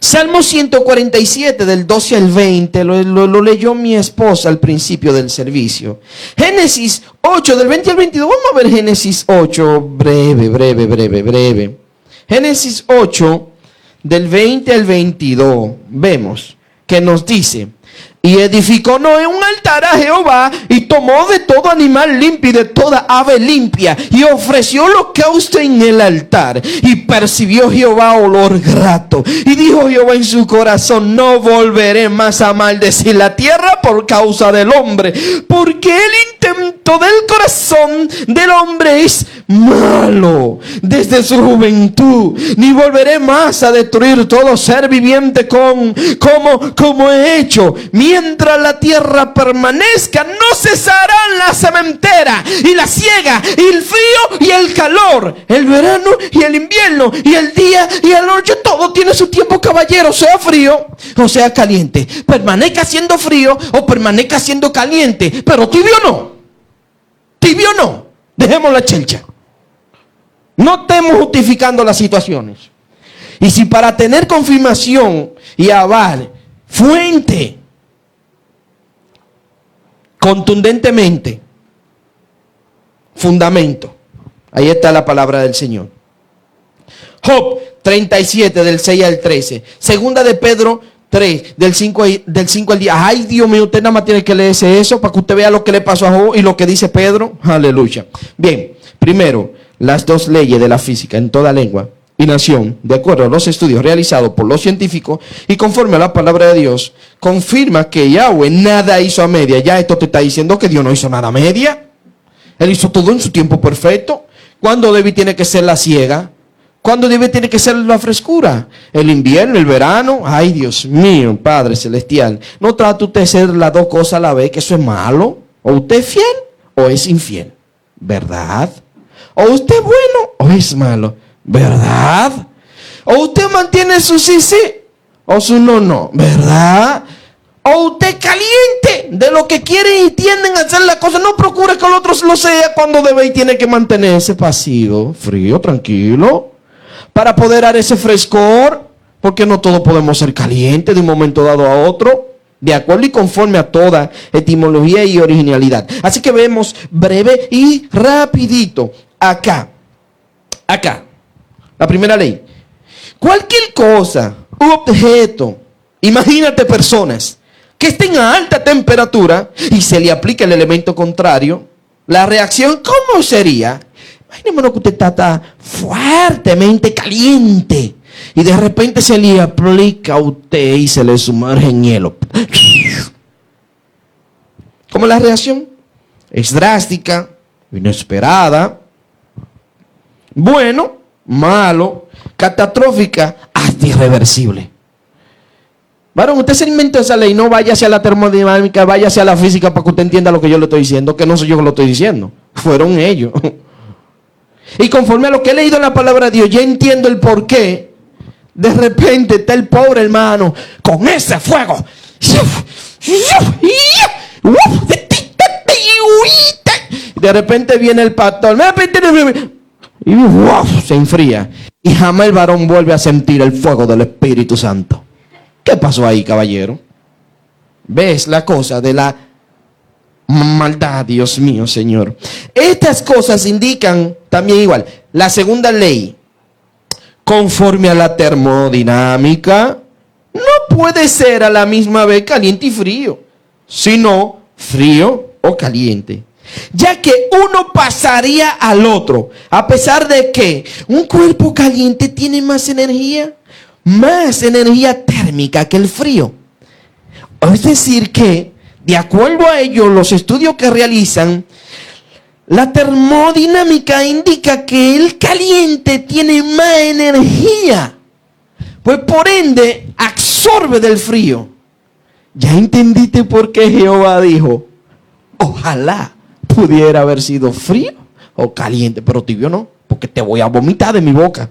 Salmo 147 del 12 al 20 lo leyó mi esposa al principio del servicio. Génesis 8 del 20 al 22. Vamos a ver Génesis 8, breve. Génesis 8 del 20 al 22. Vemos que nos dice: y edificó Noé un altar a Jehová, y tomó de todo animal limpio y de toda ave limpia, y ofreció holocausto en el altar. Y percibió Jehová olor grato. Y dijo Jehová en su corazón: no volveré más a maldecir la tierra por causa del hombre, porque el intento del corazón del hombre es malo desde su juventud. Ni volveré más a destruir todo ser viviente como he hecho. Mientras la tierra permanezca, no cesarán la sementera y la siega, y el frío y el calor, el verano y el invierno, y el día y la noche. Todo tiene su tiempo, caballero, sea frío o sea caliente. Permanezca siendo frío o permanezca siendo caliente, pero tibio no. Tibio no. Dejemos la chelcha. No estemos justificando las situaciones. Y si para tener confirmación y aval, fuente, contundentemente, fundamento, ahí está la palabra del Señor. Job 37 del 6 al 13. Segunda de Pedro 3 del 5 al 10. Ay, Dios mío, usted nada más tiene que leerse eso para que usted vea lo que le pasó a Job y lo que dice Pedro. Aleluya. Bien, primero, las dos leyes de la física en toda lengua y nación, de acuerdo a los estudios realizados por los científicos y conforme a la palabra de Dios, confirma que Yahweh nada hizo a media. Ya esto te está diciendo que Dios no hizo nada a media. Él hizo todo en su tiempo perfecto. ¿Cuándo debe tiene que ser la siega? ¿Cuándo debe tiene que ser la frescura? El invierno, el verano. Ay, Dios mío, Padre Celestial. No trate usted de ser las dos cosas a la vez, que eso es malo. O usted es fiel o es infiel, ¿verdad? O usted es bueno o es malo, ¿verdad? O usted mantiene su sí, sí, o su no, no, ¿verdad? O usted caliente de lo que quieren y tienden a hacer la cosa. No procure que el otro lo sea cuando debe y tiene que mantenerse pasivo, frío, tranquilo, para poder dar ese frescor, porque no todos podemos ser calientes de un momento dado a otro, de acuerdo y conforme a toda etimología y originalidad. Así que vemos breve y rapidito. Acá, la primera ley. Cualquier cosa u objeto, imagínate personas que estén a alta temperatura y se le aplica el elemento contrario, la reacción, ¿cómo sería? Imaginémonos que usted está fuertemente caliente y de repente se le aplica a usted y se le sumerge en hielo. ¿Cómo es la reacción? Es drástica, inesperada, bueno, malo, catastrófica, hasta irreversible. Varón, usted se inventó esa ley, no vaya hacia la termodinámica, vaya hacia la física para que usted entienda lo que yo le estoy diciendo, que no soy yo que lo estoy diciendo, fueron ellos. Y conforme a lo que he leído en la palabra de Dios, ya entiendo el por qué. De repente está el pobre hermano con ese fuego. De repente viene el pastor y se enfría. Y jamás el varón vuelve a sentir el fuego del Espíritu Santo. ¿Qué pasó ahí, caballero? ¿Ves la cosa de la maldad, Dios mío, Señor? Estas cosas indican también igual. La segunda ley, conforme a la termodinámica, no puede ser a la misma vez caliente y frío, sino frío o caliente, ya que uno pasaría al otro, a pesar de que un cuerpo caliente tiene más energía térmica que el frío. Es decir que, de acuerdo a ello, los estudios que realizan, la termodinámica indica que el caliente tiene más energía, pues por ende absorbe del frío. ¿Ya entendiste por qué Jehová dijo, ojalá pudiera haber sido frío o caliente, pero tibio no, porque te voy a vomitar de mi boca?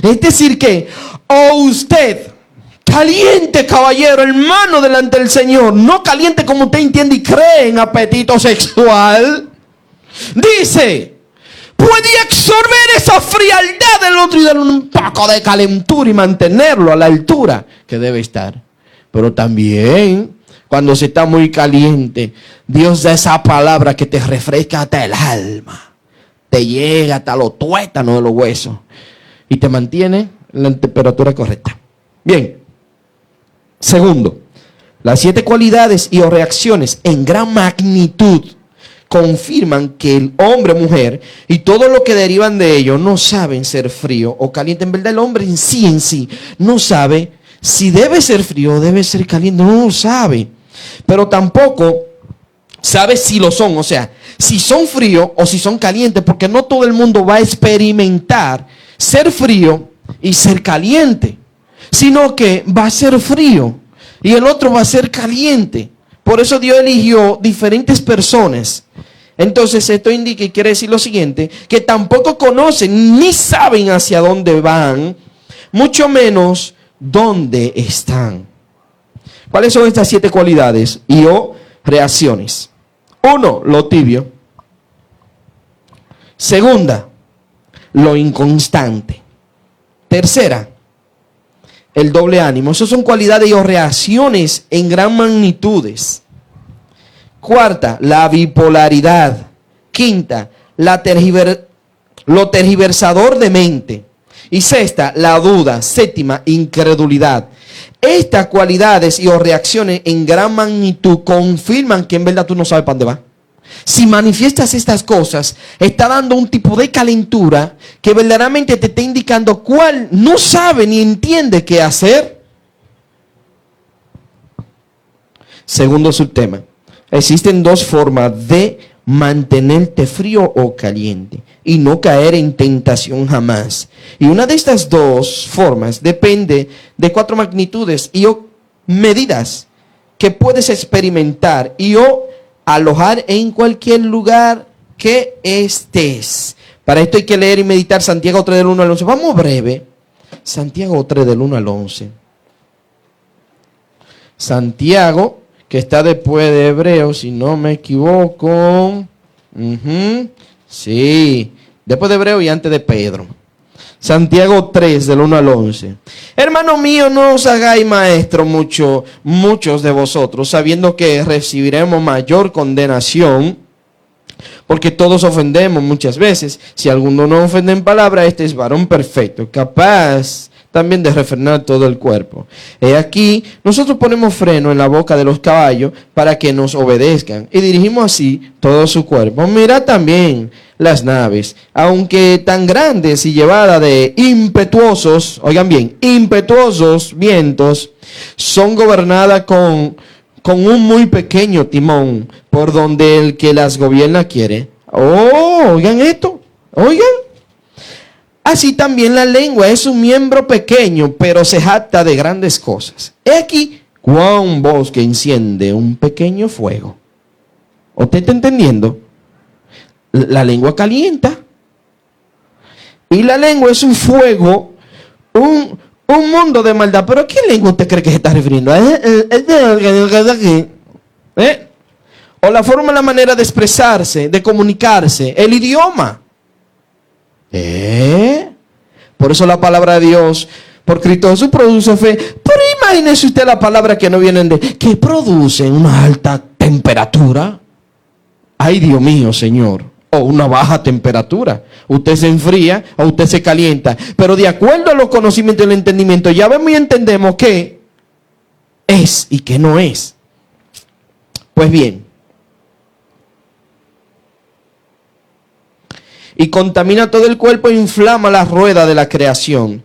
Es decir que, o usted, caliente, caballero, hermano, delante del Señor, no caliente como usted entiende y cree en apetito sexual, dice, puede absorber esa frialdad del otro y darle un poco de calentura y mantenerlo a la altura que debe estar. Pero también, cuando se está muy caliente, Dios da esa palabra que te refresca hasta el alma, te llega hasta los tuétanos de los huesos y te mantiene en la temperatura correcta. Bien. Segundo, las 7 cualidades y o reacciones en gran magnitud confirman que el hombre, mujer y todo lo que derivan de ello no saben ser frío o caliente. En verdad, el hombre en sí no sabe si debe ser frío o debe ser caliente, no lo sabe. Pero tampoco sabe si lo son, o sea, si son fríos o si son calientes, porque no todo el mundo va a experimentar ser frío y ser caliente, sino que va a ser frío y el otro va a ser caliente. Por eso Dios eligió diferentes personas. Entonces esto indica y quiere decir lo siguiente, que tampoco conocen ni saben hacia dónde van, mucho menos dónde están. ¿Cuáles son estas 7 cualidades y o reacciones? 1, lo tibio. Segunda, lo inconstante. Tercera, el doble ánimo. Esas son cualidades o reacciones en gran magnitudes. Cuarta, la bipolaridad. Quinta, lo tergiversador de mente. Y sexta, la duda. Séptima, incredulidad. Estas cualidades y o reacciones en gran magnitud confirman que en verdad tú no sabes para dónde vas. Si manifiestas estas cosas, está dando un tipo de calentura que verdaderamente te está indicando cuál no sabe ni entiende qué hacer. Segundo subtema. Existen 2 formas de mantenerte frío o caliente y no caer en tentación jamás. Y una de estas 2 formas depende de 4 magnitudes y o medidas que puedes experimentar y o alojar en cualquier lugar que estés. Para esto hay que leer y meditar Santiago 3 del 1 al 11. Vamos breve. Santiago 3 del 1 al 11. Santiago, que está después de Hebreos, si no me equivoco. Sí, después de Hebreos y antes de Pedro. Santiago 3 del 1 al 11. Hermano mío, no os hagáis maestros muchos de vosotros, sabiendo que recibiremos mayor condenación, porque todos ofendemos muchas veces. Si alguno no ofende en palabra, este es varón perfecto, capaz también de refrenar todo el cuerpo. He aquí, nosotros ponemos freno en la boca de los caballos para que nos obedezcan, y dirigimos así todo su cuerpo. Mirad también las naves, aunque tan grandes y llevadas de impetuosos, oigan bien, impetuosos vientos, son gobernadas con un muy pequeño timón, por donde el que las gobierna quiere. Oh, oigan esto, oigan. Así también la lengua es un miembro pequeño, pero se jacta de grandes cosas. He aquí cuán voz que enciende un pequeño fuego. ¿Usted está entendiendo? La lengua calienta. Y la lengua es un fuego, un mundo de maldad. ¿Pero a qué lengua usted cree que se está refiriendo? O la forma, la manera de expresarse, de comunicarse, el idioma. Por eso la palabra de Dios, por Cristo Jesús, produce fe. Pero Imagínese usted las palabras que no vienen que producen una alta temperatura. Ay, Dios mío, Señor. O una baja temperatura. Usted se enfría o usted se calienta. Pero de acuerdo a los conocimientos y el entendimiento, ya vemos y entendemos qué es y qué no es. Pues bien. Y contamina todo el cuerpo e inflama la rueda de la creación.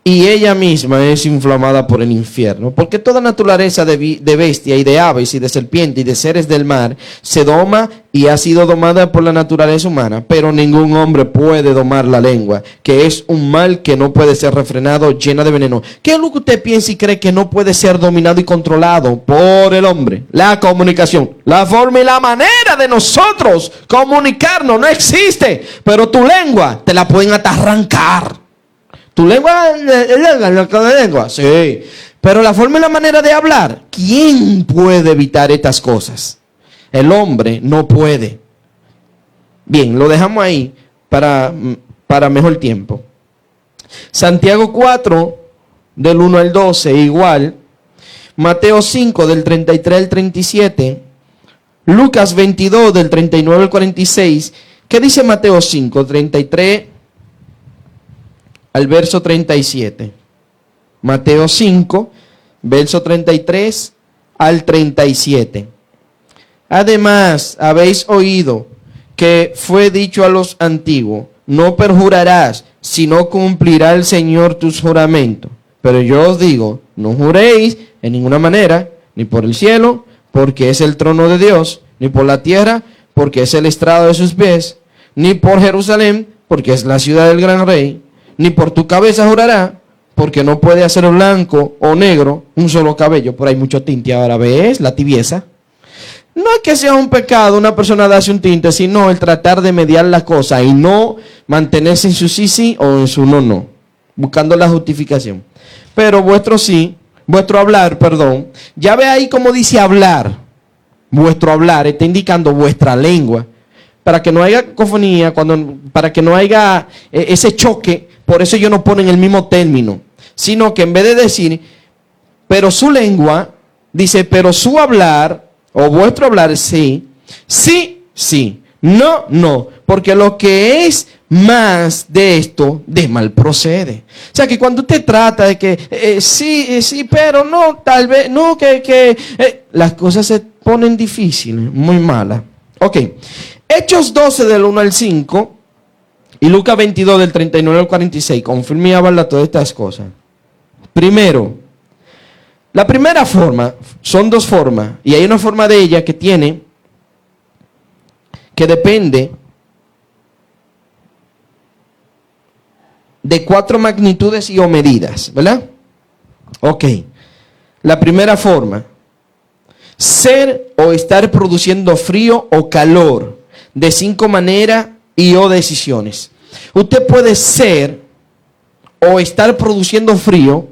Y ella misma es inflamada por el infierno. Porque toda naturaleza de bestia y de aves y de serpiente y de seres del mar se doma y ha sido domada por la naturaleza humana. Pero ningún hombre puede domar la lengua, que es un mal que no puede ser refrenado, llena de veneno. ¿Qué es lo que usted piensa y cree que no puede ser dominado y controlado por el hombre? La comunicación. La forma y la manera de nosotros comunicarnos no existe. Pero tu lengua te la pueden hasta arrancar. ¿Tu lengua? Sí. Pero la forma y la manera de hablar, ¿quién puede evitar estas cosas? El hombre no puede. Bien, lo dejamos ahí para mejor tiempo. Santiago 4, del 1 al 12, igual. Mateo 5, del 33 al 37. Lucas 22, del 39 al 46. ¿Qué dice Mateo 5, 33 al verso 37? Mateo 5, verso 33 al 37. Además, habéis oído que fue dicho a los antiguos: no perjurarás, sino cumplirá el Señor tus juramentos. Pero yo os digo, no juréis en ninguna manera, ni por el cielo, porque es el trono de Dios, ni por la tierra, porque es el estrado de sus pies, ni por Jerusalén, porque es la ciudad del gran rey, ni por tu cabeza jurará, porque no puede hacer blanco o negro un solo cabello. Por ahí mucho tinte ahora, ¿ves? La tibieza. No es que sea un pecado una persona darse un tinte, sino el tratar de mediar la cosa y no mantenerse en su sí o en su no, buscando la justificación. Pero vuestro hablar, ya ve ahí como dice hablar. Vuestro hablar está indicando vuestra lengua, para que no haya cacofonía, para que no haya ese choque. Por eso ellos no ponen el mismo término, sino que en vez de decir, pero su lengua, dice, pero su hablar, o vuestro hablar, sí, sí, sí, no, no, porque lo que es más de esto, de mal procede. O sea, que cuando usted trata de que, sí, pero no, tal vez, no, las cosas se ponen difíciles, muy malas. Ok, Hechos 12 del 1 al 5 y Lucas 22 del 39 al 46, confirme y avala todas estas cosas. Primero, la primera forma, son dos formas, y hay una forma de ella que depende de 4 magnitudes y o medidas, ¿verdad? Ok, la primera forma, ser o estar produciendo frío o calor, de 5 maneras y o decisiones. Usted puede ser o estar produciendo frío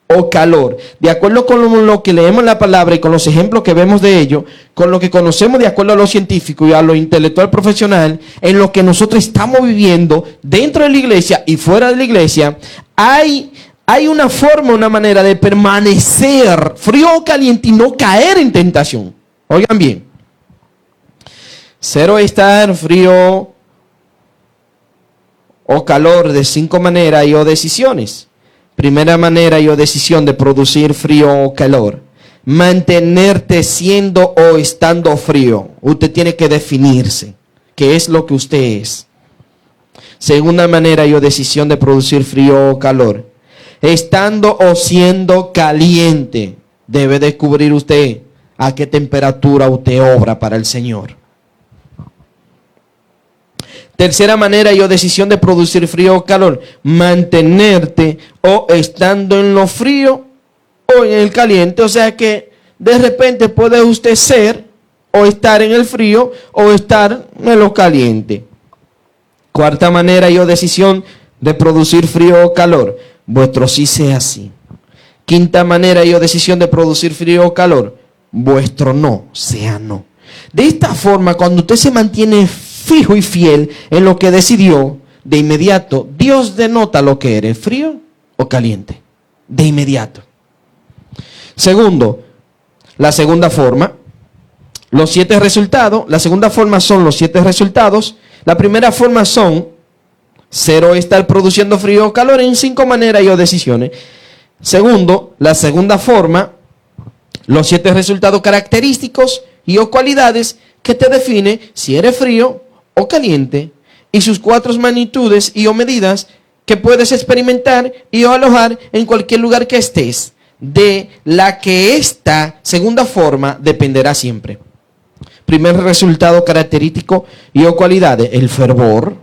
o calor, de acuerdo con lo que leemos en la palabra y con los ejemplos que vemos de ello, con lo que conocemos de acuerdo a lo científico y a lo intelectual profesional, en lo que nosotros estamos viviendo dentro de la iglesia y fuera de la iglesia. Hay una forma, una manera de permanecer frío o caliente y no caer en tentación. Oigan bien. Ser o estar frío o calor de 5 maneras y o decisiones. Primera manera y o decisión de producir frío o calor: mantenerte siendo o estando frío. Usted tiene que definirse qué es lo que usted es. Segunda manera y o decisión de producir frío o calor: estando o siendo caliente. Debe descubrir usted a qué temperatura usted obra para el Señor. Tercera manera y o decisión de producir frío o calor: mantenerte o estando en lo frío o en el caliente. O sea que de repente puede usted ser o estar en el frío o estar en lo caliente. Cuarta manera y o decisión de producir frío o calor: vuestro sí sea sí. Quinta manera y o decisión de producir frío o calor: vuestro no sea no. De esta forma, cuando usted se mantiene fijo y fiel en lo que decidió, de inmediato Dios denota lo que eres, frío o caliente, de inmediato. Segundo, la segunda forma. Los 7 resultados. La segunda forma son los 7 resultados. La primera forma son 0 estar produciendo frío o calor en 5 maneras y o decisiones. Segundo, la segunda forma, los 7 resultados característicos y o cualidades que te define si eres frío o caliente y sus 4 magnitudes y o medidas que puedes experimentar y o alojar en cualquier lugar que estés, de la que esta segunda forma dependerá siempre. Primer resultado característico y o cualidades, el fervor.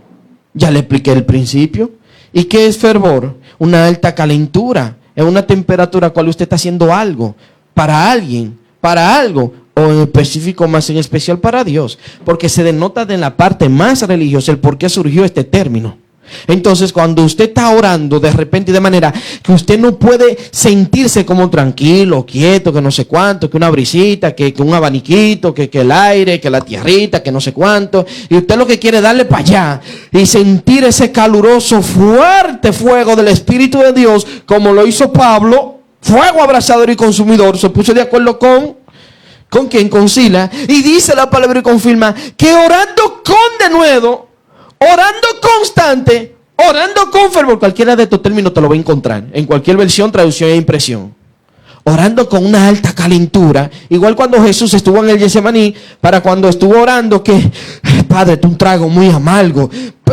Ya le expliqué el principio. ¿Y qué es fervor? Una alta calentura. Es una temperatura cual usted está haciendo algo para alguien, para algo, o en específico, más en especial para Dios. Porque se denota de la parte más religiosa el por qué surgió este término. Entonces, cuando usted está orando de repente de manera que usted no puede sentirse como tranquilo, quieto, que no sé cuánto, que una brisita, que un abaniquito, que el aire, que la tierrita, que no sé cuánto, y usted lo que quiere es darle para allá y sentir ese caluroso, fuerte fuego del Espíritu de Dios, como lo hizo Pablo, fuego abrasador y consumidor, se puso de acuerdo ¿con quién? Con Sila, y dice la palabra y confirma que orando con denuedo, orando constante, orando con fervor, cualquiera de estos términos te lo va a encontrar en cualquier versión, traducción e impresión. Orando con una alta calentura, igual cuando Jesús estuvo en el Getsemaní, para cuando estuvo orando que, Padre, tú un trago muy amargo,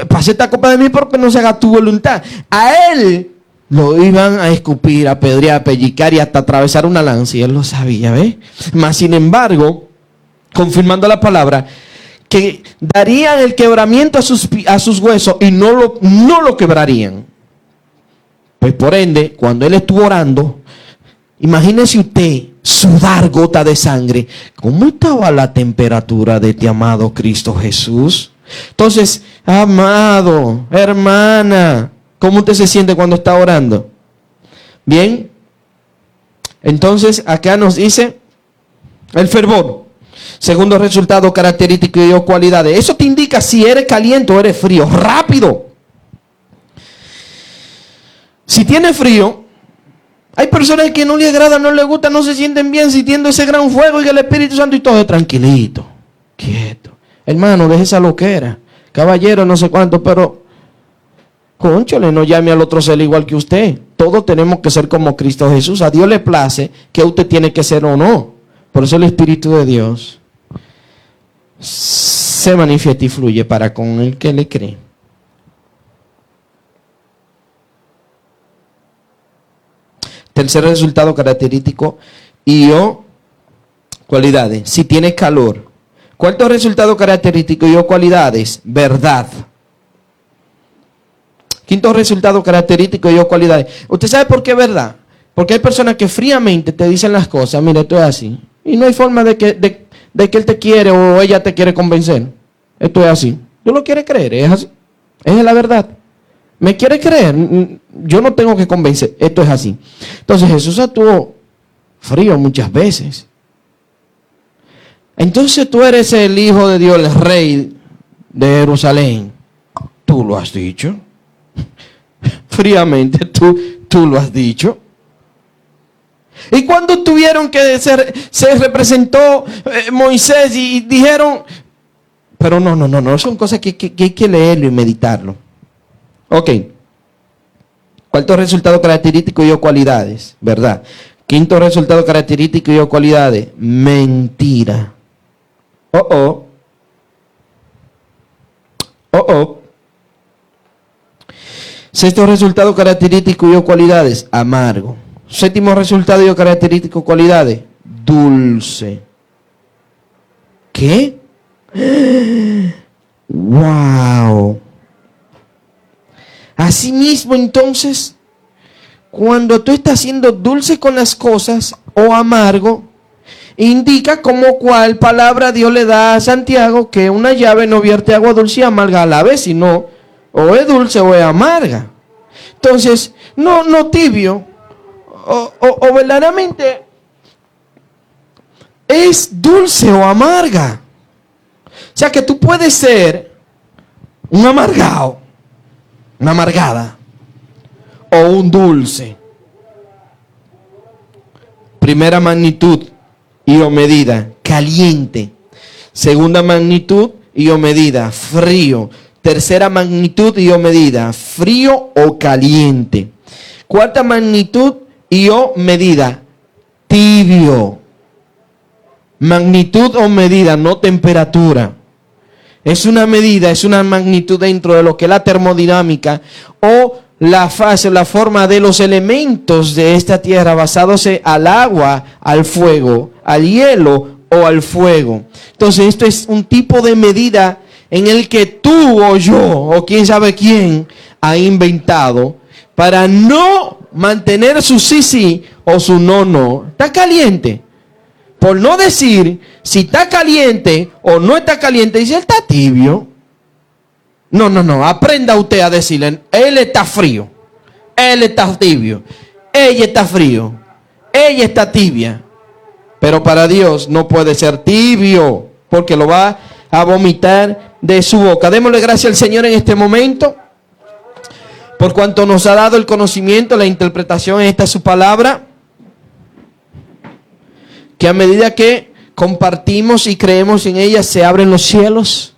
pase esta copa de mí porque no se haga tu voluntad. A él lo iban a escupir, a apedrear, a pellizcar y hasta atravesar una lanza, y él lo sabía, ¿ves? Mas sin embargo, confirmando la palabra, que darían el quebramiento a sus huesos y no lo quebrarían. Pues por ende, cuando él estuvo orando, imagínese usted sudar gota de sangre. ¿Cómo estaba la temperatura de este amado Cristo Jesús? Entonces, amado, hermana, ¿cómo usted se siente cuando está orando? Bien. Entonces, acá nos dice el fervor. Segundo resultado característico y o cualidades. Eso te indica si eres caliente o eres frío. Rápido. Si tienes frío, hay personas que no le agrada, no les gusta, no se sienten bien sintiendo ese gran fuego y el Espíritu Santo y todo es tranquilito, quieto. Hermano, deje esa loquera. Caballero, no sé cuánto, pero cónchale, no llame al otro ser igual que usted. Todos tenemos que ser como Cristo Jesús. A Dios le place que usted tiene que ser o no. Por eso el Espíritu de Dios se manifiesta y fluye para con el que le cree. Tercer resultado característico y o cualidades. Si tienes calor. Cuarto resultado característico y o cualidades. Verdad. Quinto resultado característico y o cualidades. ¿Usted sabe por qué verdad? Porque hay personas que fríamente te dicen las cosas. Mira, esto es así. Y no hay forma de que él te quiere o ella te quiere convencer. Esto es así. Tú lo quieres creer, es así. Es la verdad. ¿Me quiere creer? Yo no tengo que convencer. Esto es así. Entonces Jesús actuó frío muchas veces. Entonces tú eres el Hijo de Dios, el Rey de Jerusalén. Tú lo has dicho. Fríamente tú lo has dicho. Y cuando tuvieron que se representó Moisés y dijeron, pero no, son cosas que hay que leerlo y meditarlo. Ok. Cuarto resultado característico y o cualidades, ¿verdad? Quinto resultado característico y o cualidades, mentira. Oh. Sexto resultado característico y o cualidades, amargo. Séptimo resultado y o característico, cualidades, dulce. ¿Qué? ¡Wow! Asimismo, entonces, cuando tú estás siendo dulce con las cosas o amargo, indica como cual palabra Dios le da a Santiago que una llave no vierte agua dulce y amarga a la vez, sino o es dulce o es amarga. Entonces, no tibio, o verdaderamente es dulce o amarga. O sea que tú puedes ser un amargado, una amargada o un dulce. Primera magnitud y o medida, caliente. Segunda magnitud y o medida, frío. Tercera magnitud y o medida, frío o caliente. Cuarta magnitud y o medida, tibio. Magnitud o medida, no temperatura. Es una medida, es una magnitud dentro de lo que es la termodinámica o la fase, la forma de los elementos de esta tierra basados al agua, al fuego, al hielo o al fuego. Entonces esto es un tipo de medida en el que tú o yo o quién sabe quién ha inventado para no mantener su sí o su no. Está caliente. Por no decir si está caliente o no está caliente, dice, él está tibio. No, aprenda usted a decirle, él está frío, él está tibio, ella está frío, ella está tibia. Pero para Dios no puede ser tibio, porque lo va a vomitar de su boca. Démosle gracias al Señor en este momento, por cuanto nos ha dado el conocimiento, la interpretación en esta su palabra. Que a medida que compartimos y creemos en ella, se abren los cielos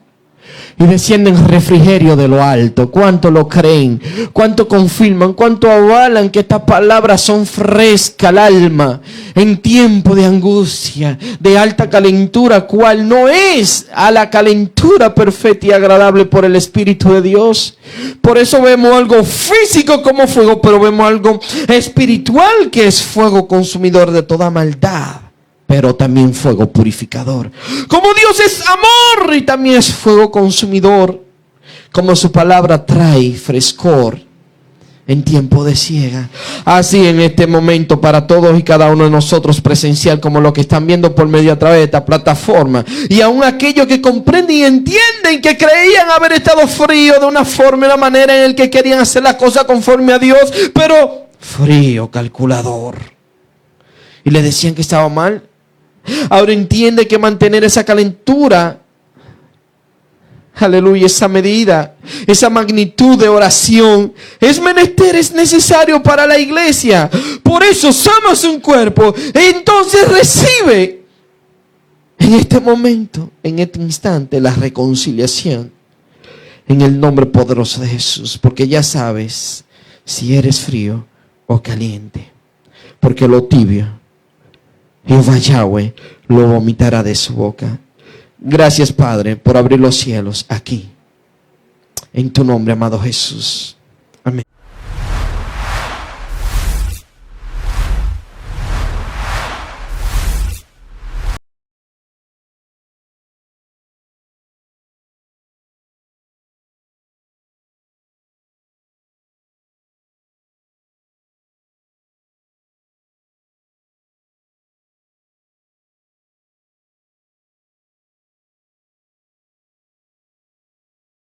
y descienden refrigerio de lo alto. ¿Cuánto lo creen? ¿Cuánto confirman? ¿Cuánto avalan que estas palabras son frescas al alma en tiempo de angustia, de alta calentura, cual no es a la calentura perfecta y agradable por el Espíritu de Dios? Por eso vemos algo físico como fuego, pero vemos algo espiritual que es fuego consumidor de toda maldad, pero también fuego purificador. Como Dios es amor y también es fuego consumidor, como su palabra trae frescor en tiempo de siega. Así en este momento para todos y cada uno de nosotros presencial, como lo que están viendo por medio a través de esta plataforma, y aún aquellos que comprenden y entienden que creían haber estado frío de una forma y una manera en la que querían hacer las cosas conforme a Dios, pero frío, calculador, y le decían que estaba mal. Ahora entiende que mantener esa calentura, aleluya, esa medida, esa magnitud de oración es menester, es necesario para la iglesia. Por eso somos un cuerpo. Entonces recibe en este momento, en este instante, la reconciliación en el nombre poderoso de Jesús, porque ya sabes si eres frío o caliente, porque lo tibio Jehová Yahweh lo vomitará de su boca. Gracias, Padre, por abrir los cielos aquí. En tu nombre, amado Jesús.